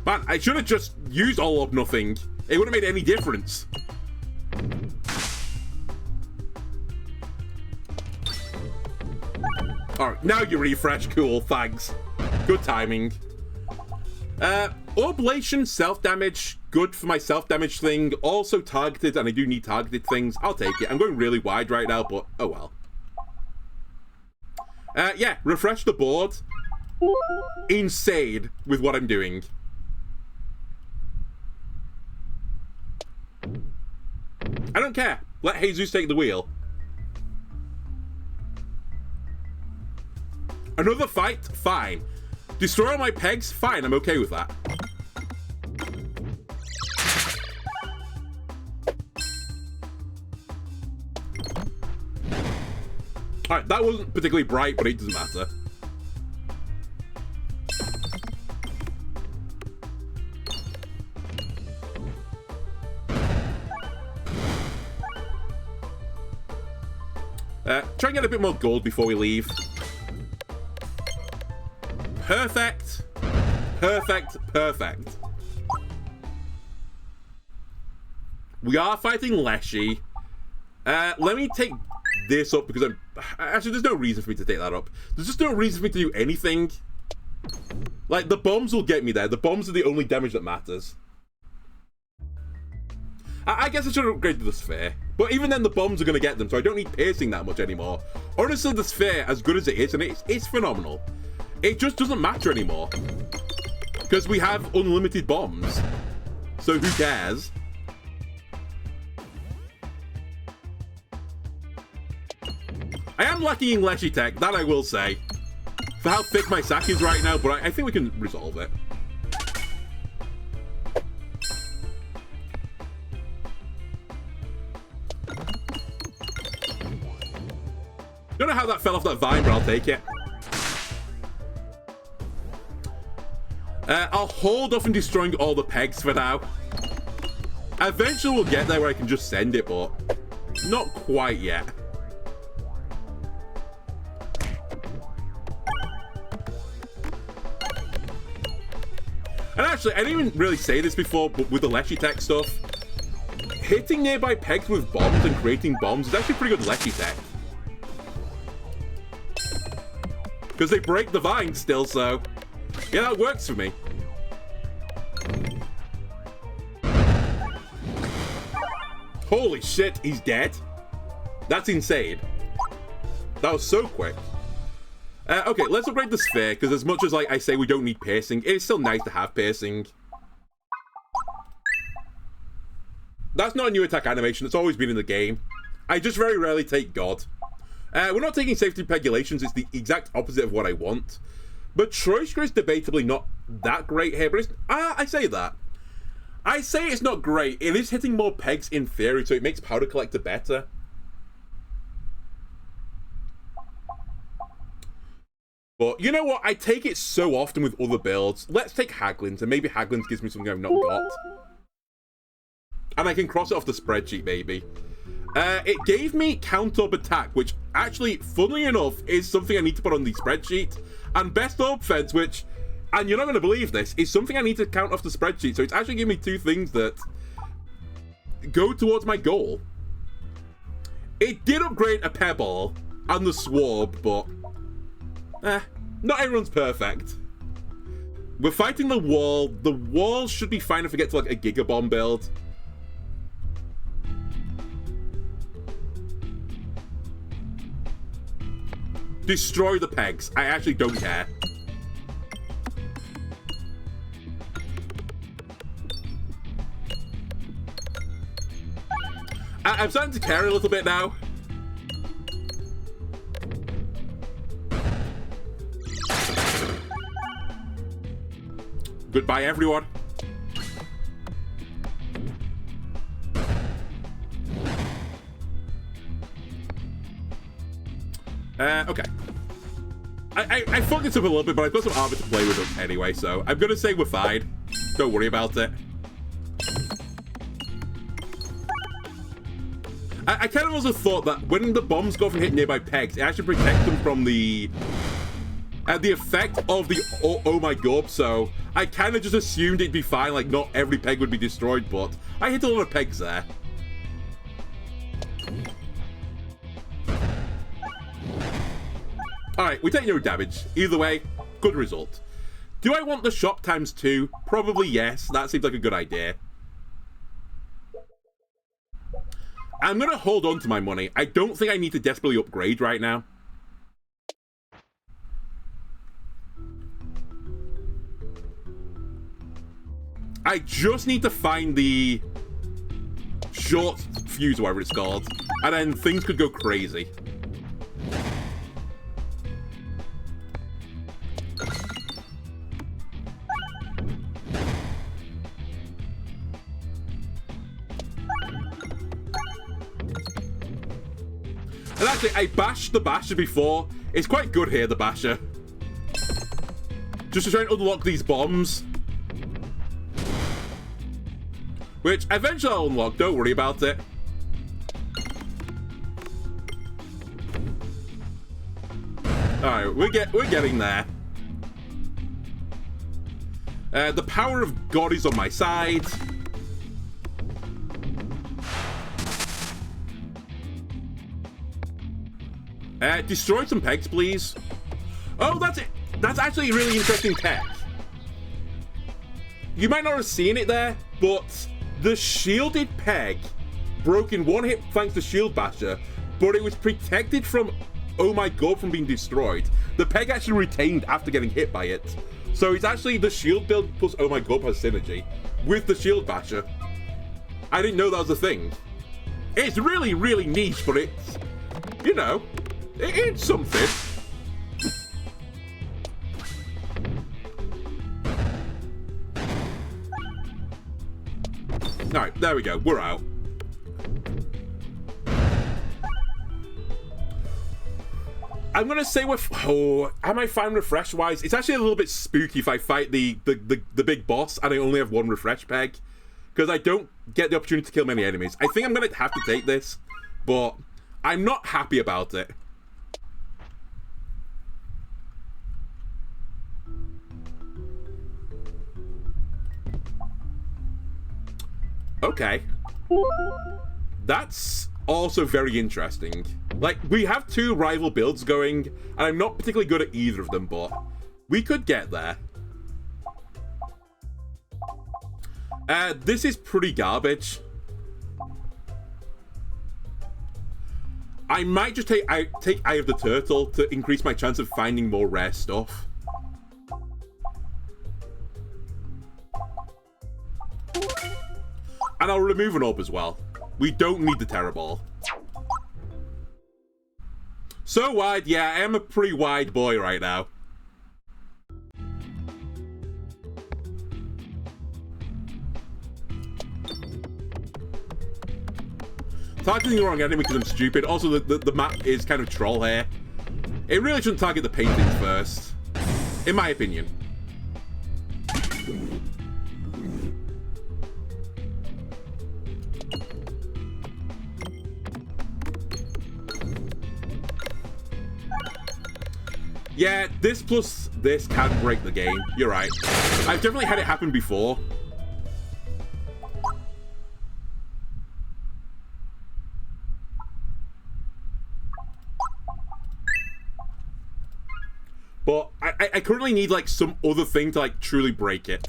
Man, I should have just used all or nothing. It wouldn't have made any difference. Alright, now you refresh. Cool, thanks. Good timing. Oblation, self-damage, good for my self-damage thing. Also targeted, and I do need targeted things. I'll take it. I'm going really wide right now, but oh well. Yeah, refresh the board. Insane with what I'm doing. I don't care. Let Jesus take the wheel. Another fight? Fine. Destroy all my pegs? Fine, I'm okay with that. Alright, that wasn't particularly bright, but it doesn't matter. Try and get a bit more gold before we leave. Perfect. Perfect. Perfect. We are fighting Leshy. Let me take this up because I'm... Actually, there's no reason for me to take that up. There's just no reason for me to do anything. Like, the bombs will get me there. The bombs are the only damage that matters. I guess I should have upgraded the sphere. But even then, the bombs are going to get them, so I don't need piercing that much anymore. Honestly, the sphere, as good as it is, and it's phenomenal, it just doesn't matter anymore. Because we have unlimited bombs. So who cares? I am lacking in Leshy Tech, that I will say. For how thick my sack is right now, but I think we can resolve it. Don't know how that fell off that vine, but I'll take it. I'll hold off on destroying all the pegs for now. Eventually we'll get there where I can just send it, but not quite yet. And actually, I didn't even really say this before, but with the Leshy Tech stuff, hitting nearby pegs with bombs and creating bombs is actually pretty good Leshy Tech. Because they break the vine still, so yeah, that works for me. Holy shit, he's dead. That's insane. That was so quick. Okay, let's upgrade the sphere, because as much as like I say we don't need piercing, it's still nice to have piercing. That's not a new attack animation, it's always been in the game. I just very rarely take God. We're not taking safety pegulations, it's the exact opposite of what I want. But Troyska is debatably not that great here, but it's, I say that. I say it's not great, it is hitting more pegs in theory, so it makes Powder Collector better. But you know what, I take it so often with other builds. Let's take Haglin's, and maybe Haglin's gives me something I've not got. And I can cross it off the spreadsheet, maybe. It gave me Count-Up Attack, which actually, funnily enough, is something I need to put on the spreadsheet. And Best Orb Fence, which, and you're not going to believe this, is something I need to count off the spreadsheet. So it's actually giving me two things that go towards my goal. It did upgrade a Pebble and the Swarb, but not everyone's perfect. We're fighting the wall. The wall should be fine if we get to like a Giga Bomb build. Destroy the pegs. I actually don't care. I'm starting to care a little bit now. Goodbye, everyone. Okay. I fucked this up a little bit, but I've got some armor to play with anyway, so I'm gonna say we're fine. Don't worry about it. I kind of also thought that when the bombs go off and hit nearby pegs, it actually protects them from the effect of the oh my god, so I kind of just assumed it'd be fine, like not every peg would be destroyed, but I hit a lot of pegs there. Alright, we take no damage. Either way, good result. Do I want the shop times 2? Probably yes, that seems like a good idea. I'm gonna hold on to my money. I don't think I need to desperately upgrade right now. I just need to find the short fuse, whatever it's called, and then things could go crazy. And actually, I bashed the Basher before. It's quite good here, the Basher. Just to try and unlock these bombs. Which eventually I'll unlock, don't worry about it. Alright, we're getting there. The power of God is on my side. Destroy some pegs, please. Oh, that's it. That's actually a really interesting tech. You might not have seen it there, but The shielded peg broke in one hit thanks to Shield Basher, but it was protected from Oh My God from being destroyed. The peg actually retained after getting hit by it. So it's actually the shield build plus Oh My God has synergy with the Shield Basher. I didn't know that was a thing. It's really, really niche, but it's, you know, it's something. Alright, there we go. We're out. I'm gonna say we're... Oh, am I fine refresh-wise? It's actually a little bit spooky if I fight the big boss and I only have one refresh peg. Because I don't get the opportunity to kill many enemies. I think I'm gonna have to take this, but I'm not happy about it. Okay. That's also very interesting. Like, we have two rival builds going, and I'm not particularly good at either of them, but we could get there. This is pretty garbage. I might just take Eye of the Turtle to increase my chance of finding more rare stuff. And I'll remove an orb as well. We don't need the Terror Ball. So wide, yeah, I am a pretty wide boy right now. Targeting the wrong enemy because I'm stupid. Also, the map is kind of troll here. It really shouldn't target the paintings first, in my opinion. Yeah, this plus this can break the game. You're right. I've definitely had it happen before. But I currently need, like, some other thing to, like, truly break it.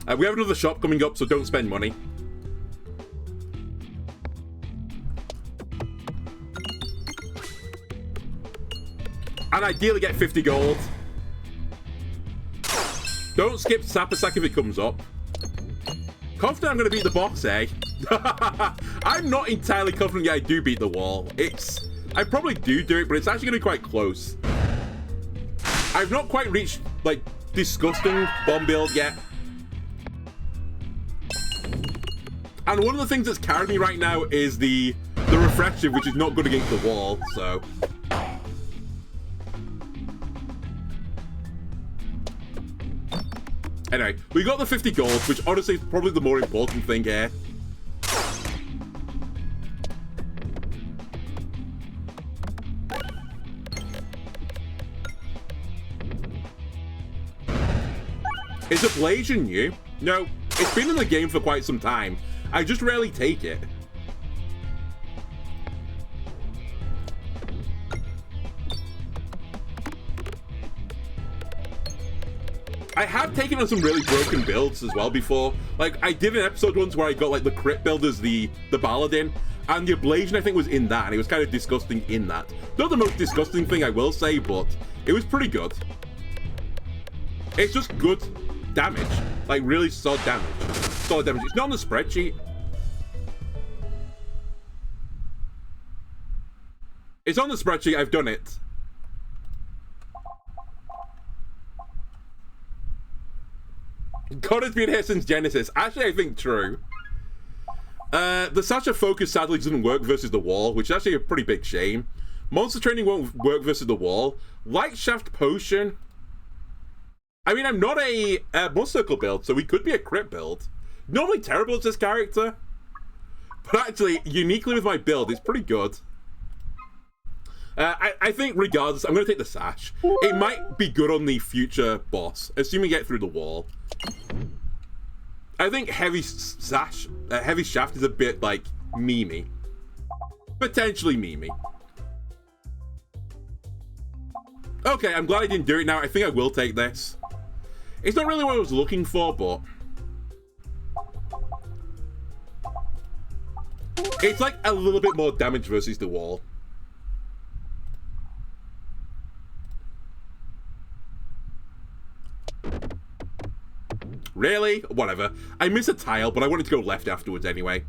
We have another shop coming up, so don't spend money. And ideally get 50 gold. Don't skip Sapasak if it comes up. Confident I'm going to beat the boss, eh? I'm not entirely confident that I do beat the wall. I probably do it, but it's actually going to be quite close. I've not quite reached, like, disgusting bomb build yet. And one of the things that's carried me right now is the refractive, which is not good against the wall, so... Anyway, we got the 50 gold, which honestly is probably the more important thing here. Is Ablation new? No, it's been in the game for quite some time. I just rarely take it. I have taken on some really broken builds as well before. Like, I did an episode once where I got, like, the crit build as the Paladin, and the Ablation, I think, was in that, and it was kind of disgusting in that. Not the most disgusting thing, I will say, but it was pretty good. It's just good damage. Like, really solid damage. Solid damage. It's not on the spreadsheet. It's on the spreadsheet, I've done it. God has been here since Genesis. Actually, I think true. The Sasha focus sadly doesn't work versus the wall, which is actually a pretty big shame. Monster training won't work versus the wall. Light shaft potion. I mean, I'm not a monster circle build, so we could be a crit build. Normally terrible as this character, but actually, uniquely with my build, it's pretty good. I think regardless, I'm going to take the sash. It might be good on the future boss, assuming we get through the wall. I think heavy shaft is a bit like memey. Potentially memey. Okay, I'm glad I didn't do it now. I think I will take this. It's not really what I was looking for, but... it's like a little bit more damage versus the wall. Really? Whatever. I miss a tile, but I wanted to go left afterwards anyway.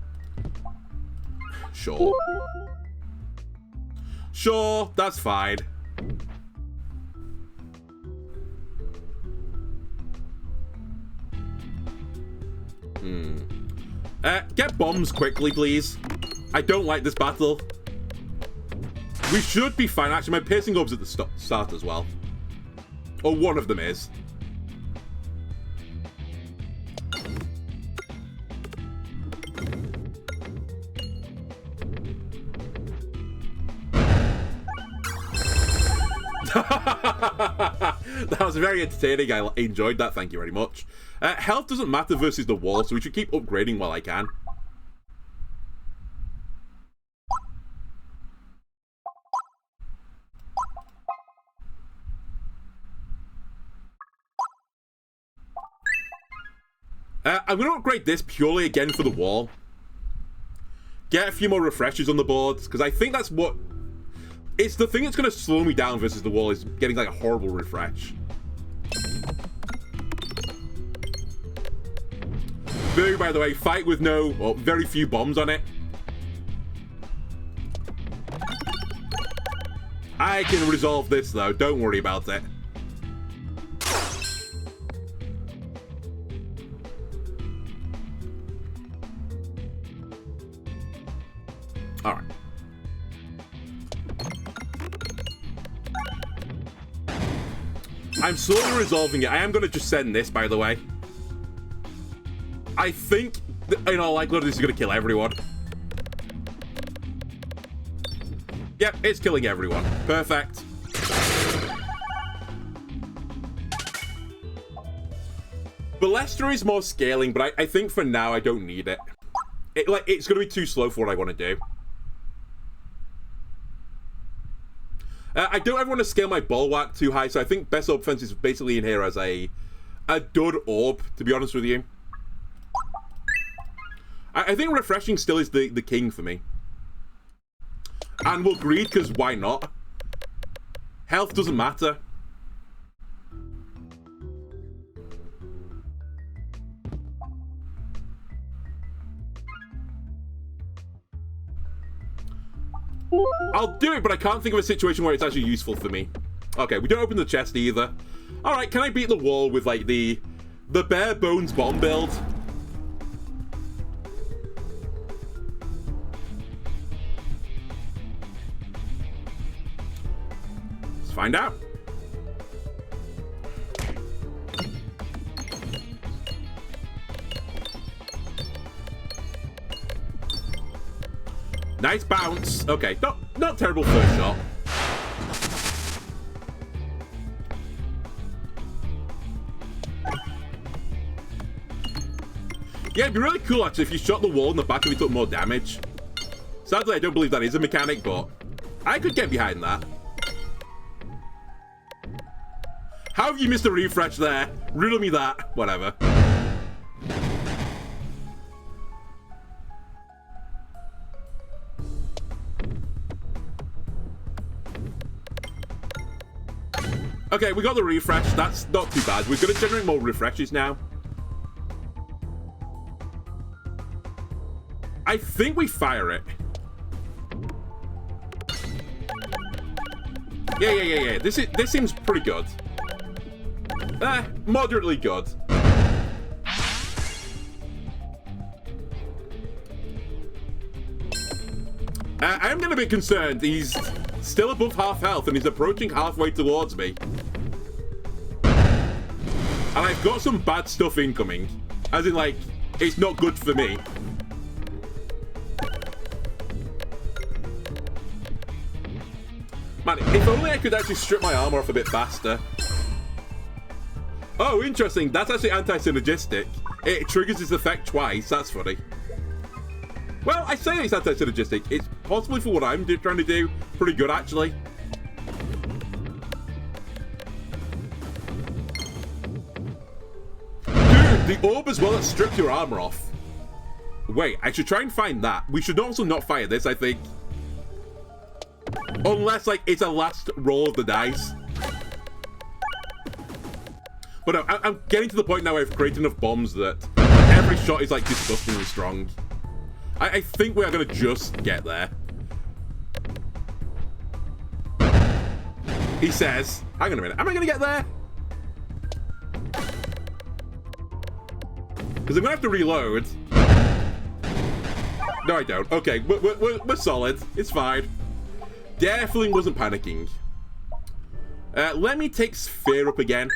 Sure. Sure, that's fine. Get bombs quickly, please. I don't like this battle. We should be fine. Actually, my piercing orb's at the start as well. Or one of them is. That was very entertaining. I enjoyed that. Thank you very much. Health doesn't matter versus the wall, so we should keep upgrading while I can. I'm going to upgrade this purely again for the wall. Get a few more refreshers on the board, because I think that's what... it's the thing that's going to slow me down versus the wall, is getting like a horrible refresh. Boo, by the way, fight with no, or very few bombs on it. I can resolve this though, don't worry about it. Alright. I'm slowly resolving it. I am going to just send this, by the way. I think, in all likelihood, this is going to kill everyone. Yep, it's killing everyone. Perfect. Balestra is more scaling, but I think for now I don't need it. It's going to be too slow for what I want to do. I don't ever want to scale my bulwark too high, so I think best orb fence is basically in here as a dud orb, to be honest with you. I think refreshing still is the king for me. And we'll greed, because why not? Health doesn't matter. I'll do it, but I can't think of a situation where it's actually useful for me. Okay, we don't open the chest either. Alright, can I beat the wall with, like, the bare bones bomb build? Let's find out. Nice bounce. Okay, not terrible first shot. Yeah, it'd be really cool actually if you shot the wall in the back and it took more damage. Sadly, I don't believe that is a mechanic, but I could get behind that. How have you missed a refresh there? Riddle me that. Whatever. Okay, we got the refresh. That's not too bad. We're going to generate more refreshes now. I think we fire it. Yeah. This seems pretty good. Moderately good. I'm going to be concerned. He's still above half health and he's approaching halfway towards me. And I've got some bad stuff incoming. As in, like, it's not good for me. Man, if only I could actually strip my armor off a bit faster. Oh, interesting. That's actually anti-synergistic. It triggers its effect twice. That's funny. Well, I say it's anti-synergistic. It's possibly for what I'm trying to do. Pretty good, actually. The orb as well that strips your armor off. Wait, I should try and find that. We should also not fire this, I think. Unless, like, it's a last roll of the dice. But no, I'm getting to the point now where I've created enough bombs that every shot is, like, disgustingly strong. I think we are going to just get there. He says, hang on a minute, am I going to get there? Because I'm going to have to reload. No, I don't. Okay, we're solid. It's fine. Definitely wasn't panicking. Let me take Sphere up again.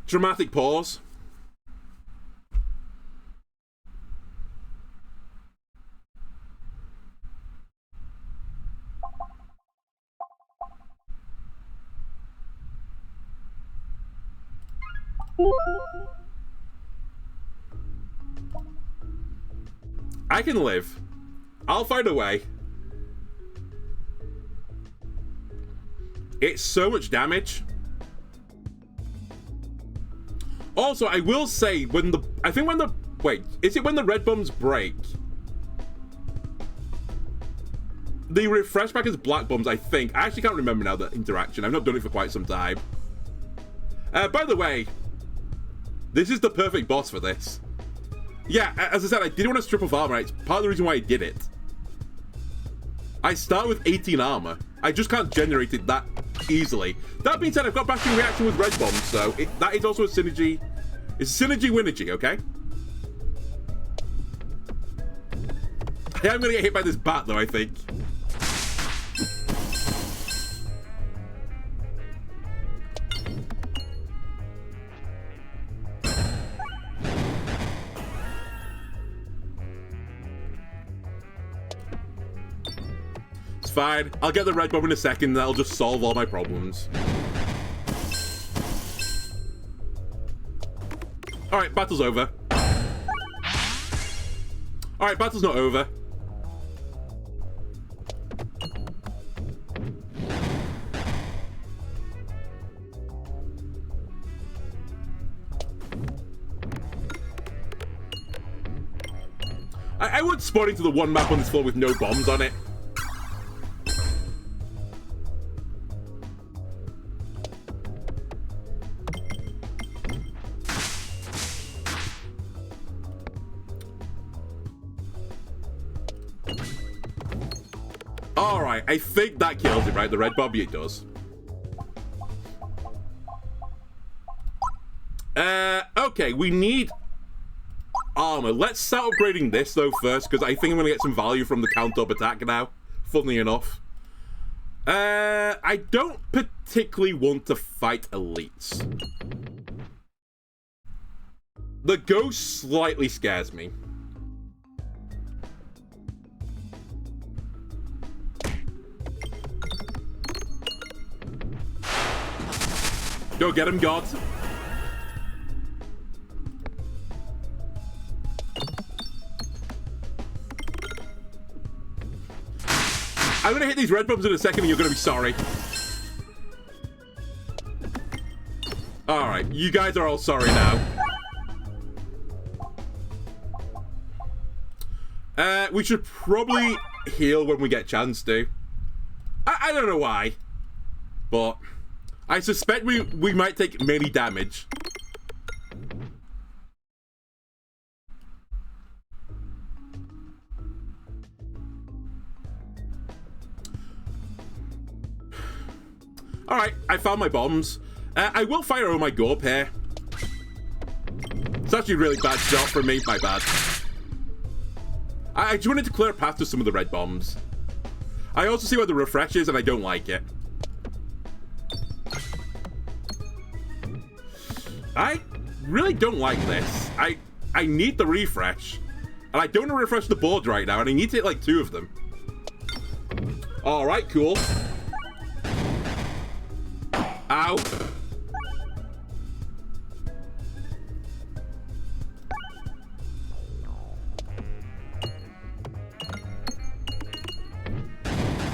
Dramatic pause. I can live. I'll find a way. It's so much damage. Also, I will say, when the red bombs break? The refresh back is black bombs, I think. I actually can't remember now the interaction. I've not done it for quite some time. By the way, this is the perfect boss for this. Yeah, as I said, I didn't want to strip off armor. It's part of the reason why I did it. I start with 18 armor. I just can't generate it that easily. That being said, I've got bashing reaction with red bombs, so that is also a synergy. It's synergy winergy, okay? I am gonna get hit by this bat though, I think. It's fine. I'll get the red bomb in a second, that'll just solve all my problems. Alright, battle's over. Alright, battle's not over. I would spawn into the one map on this floor with no bombs on it. Alright, I think that kills it, right? The red bomb, it does. Okay, we need armor. Let's start upgrading this, though, first, because I think I'm going to get some value from the count-up attack now, funnily enough. I don't particularly want to fight elites. The ghost slightly scares me. Go get him, God. I'm gonna hit these red bombs in a second and you're gonna be sorry. Alright, you guys are all sorry now. We should probably heal when we get a chance to. I don't know why, but I suspect we might take many damage. Alright, I found my bombs. I will fire on my Gorp here. It's actually a really bad shot for me, my bad. I just wanted to clear a path to some of the red bombs. I also see where the refresh is and I don't like it. I really don't like this. I need the refresh. And I don't want to refresh the board right now, and I need to hit like 2 of them. Alright, cool. Ow.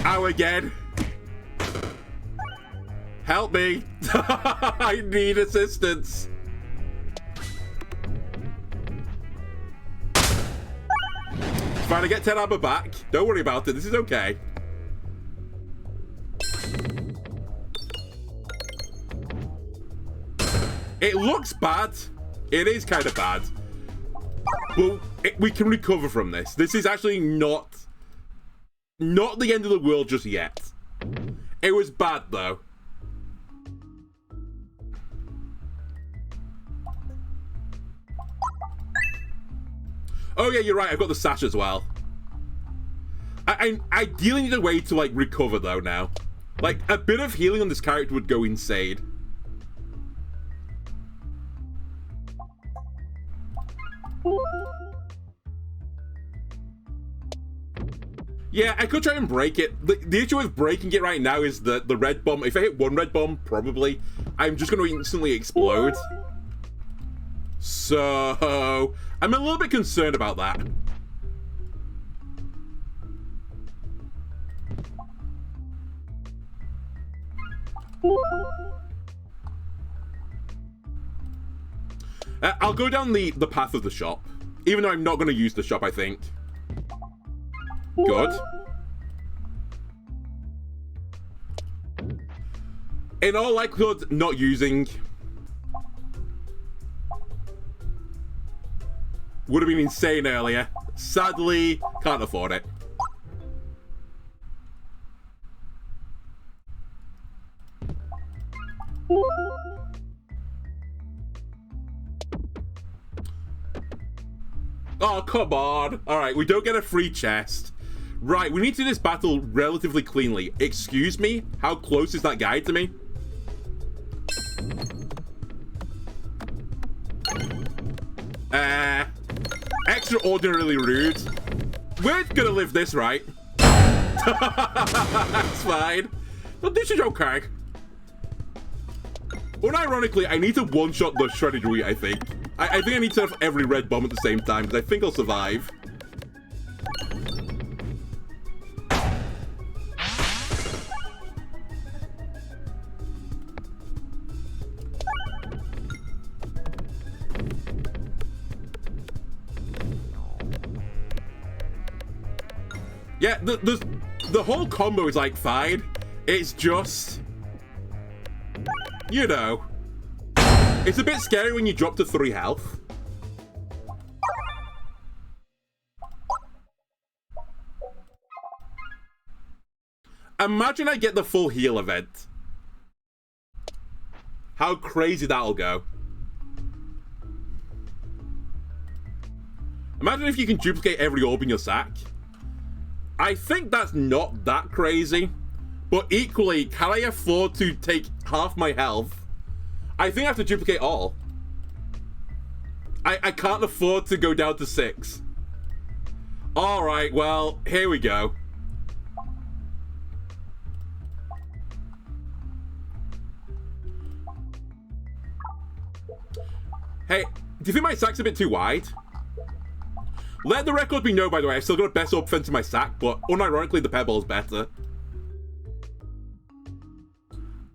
How again? Help me. I need assistance. Trying to get 10 armor back. Don't worry about it. This is okay. It looks bad. It is kind of bad. Well, we can recover from this. This is actually not the end of the world just yet. It was bad, though. Oh, yeah, you're right. I've got the sash as well. I ideally need a way to, like, recover, though, now. Like, a bit of healing on this character would go insane. Yeah, I could try and break it. The issue with breaking it right now is the red bomb. If I hit one red bomb, probably, I'm just going to instantly explode. So, I'm a little bit concerned about that. I'll go down the path of the shop, even though I'm not going to use the shop, I think. Good. In all likelihood, not using. Would have been insane earlier. Sadly, can't afford it. Oh, come on. Alright, we don't get a free chest. Right, we need to do this battle relatively cleanly. Excuse me? How close is that guy to me? Extraordinarily rude. We're gonna live this, right? That's fine. But this is okay. Unironically, I need to one-shot the shredded wheat, I think. I think I need to have every red bomb at the same time, because I think I'll survive. Yeah, the whole combo is, like, fine. It's just... you know. It's a bit scary when you drop to 3 health. Imagine I get the full heal event. How crazy that'll go. Imagine if you can duplicate every orb in your sack. I think that's not that crazy. But equally, can I afford to take half my health? I think I have to duplicate all. I can't afford to go down to 6. Alright, well, here we go. Hey, do you think my sack's a bit too wide? Let the record be known, by the way, I've still got a best offense in my sack, but unironically, the pebble is better.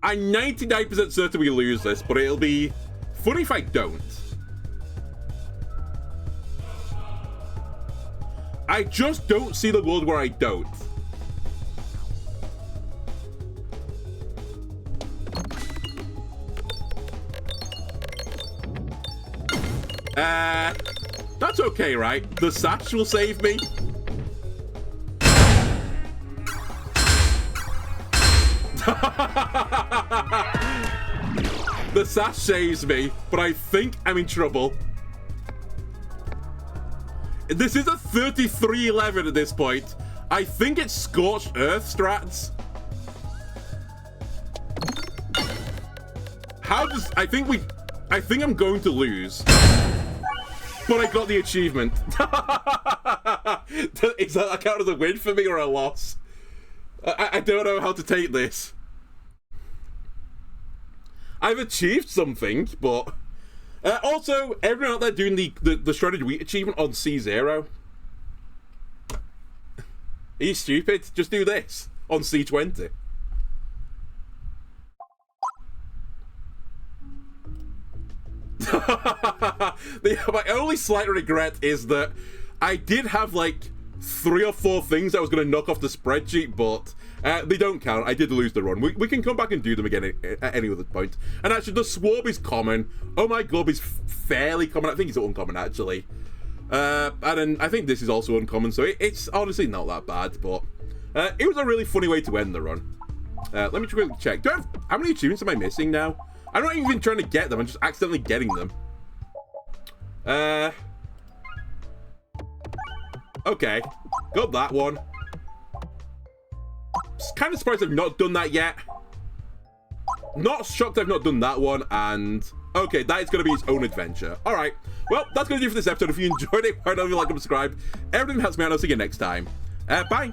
I'm 99% certain we lose this, but it'll be funny if I don't. I just don't see the world where I don't. That's okay, right? The sash will save me. The sash saves me, but I think I'm in trouble. This is a 33-11 at this point. I think it's Scorched Earth strats. How does... I think I'm going to lose. But I got the achievement. Is that count as a win for me or a loss? I don't know how to take this. I've achieved something, but... also, everyone out there doing the Shredded Wheat achievement on C0. Are you stupid? Just do this. on C20. My only slight regret is that I did have like 3 or 4 things I was going to knock off the spreadsheet, but they don't count. I did lose the run. We can come back and do them again at any other point. And actually, the Swarb is common. Oh my god, is fairly common. I think it's uncommon, actually. And then I think this is also uncommon, so it's honestly not that bad, but it was a really funny way to end the run. Let me quickly check. How many achievements am I missing now? I'm not even trying to get them, I'm just accidentally getting them. Okay, got that one. Kind of surprised I've not done that yet. Not shocked I've not done that one, and okay, that is going to be its own adventure. All right, well, that's going to do it for this episode. If you enjoyed it, why don't you like and subscribe? Everything helps me out. I'll see you next time. Bye.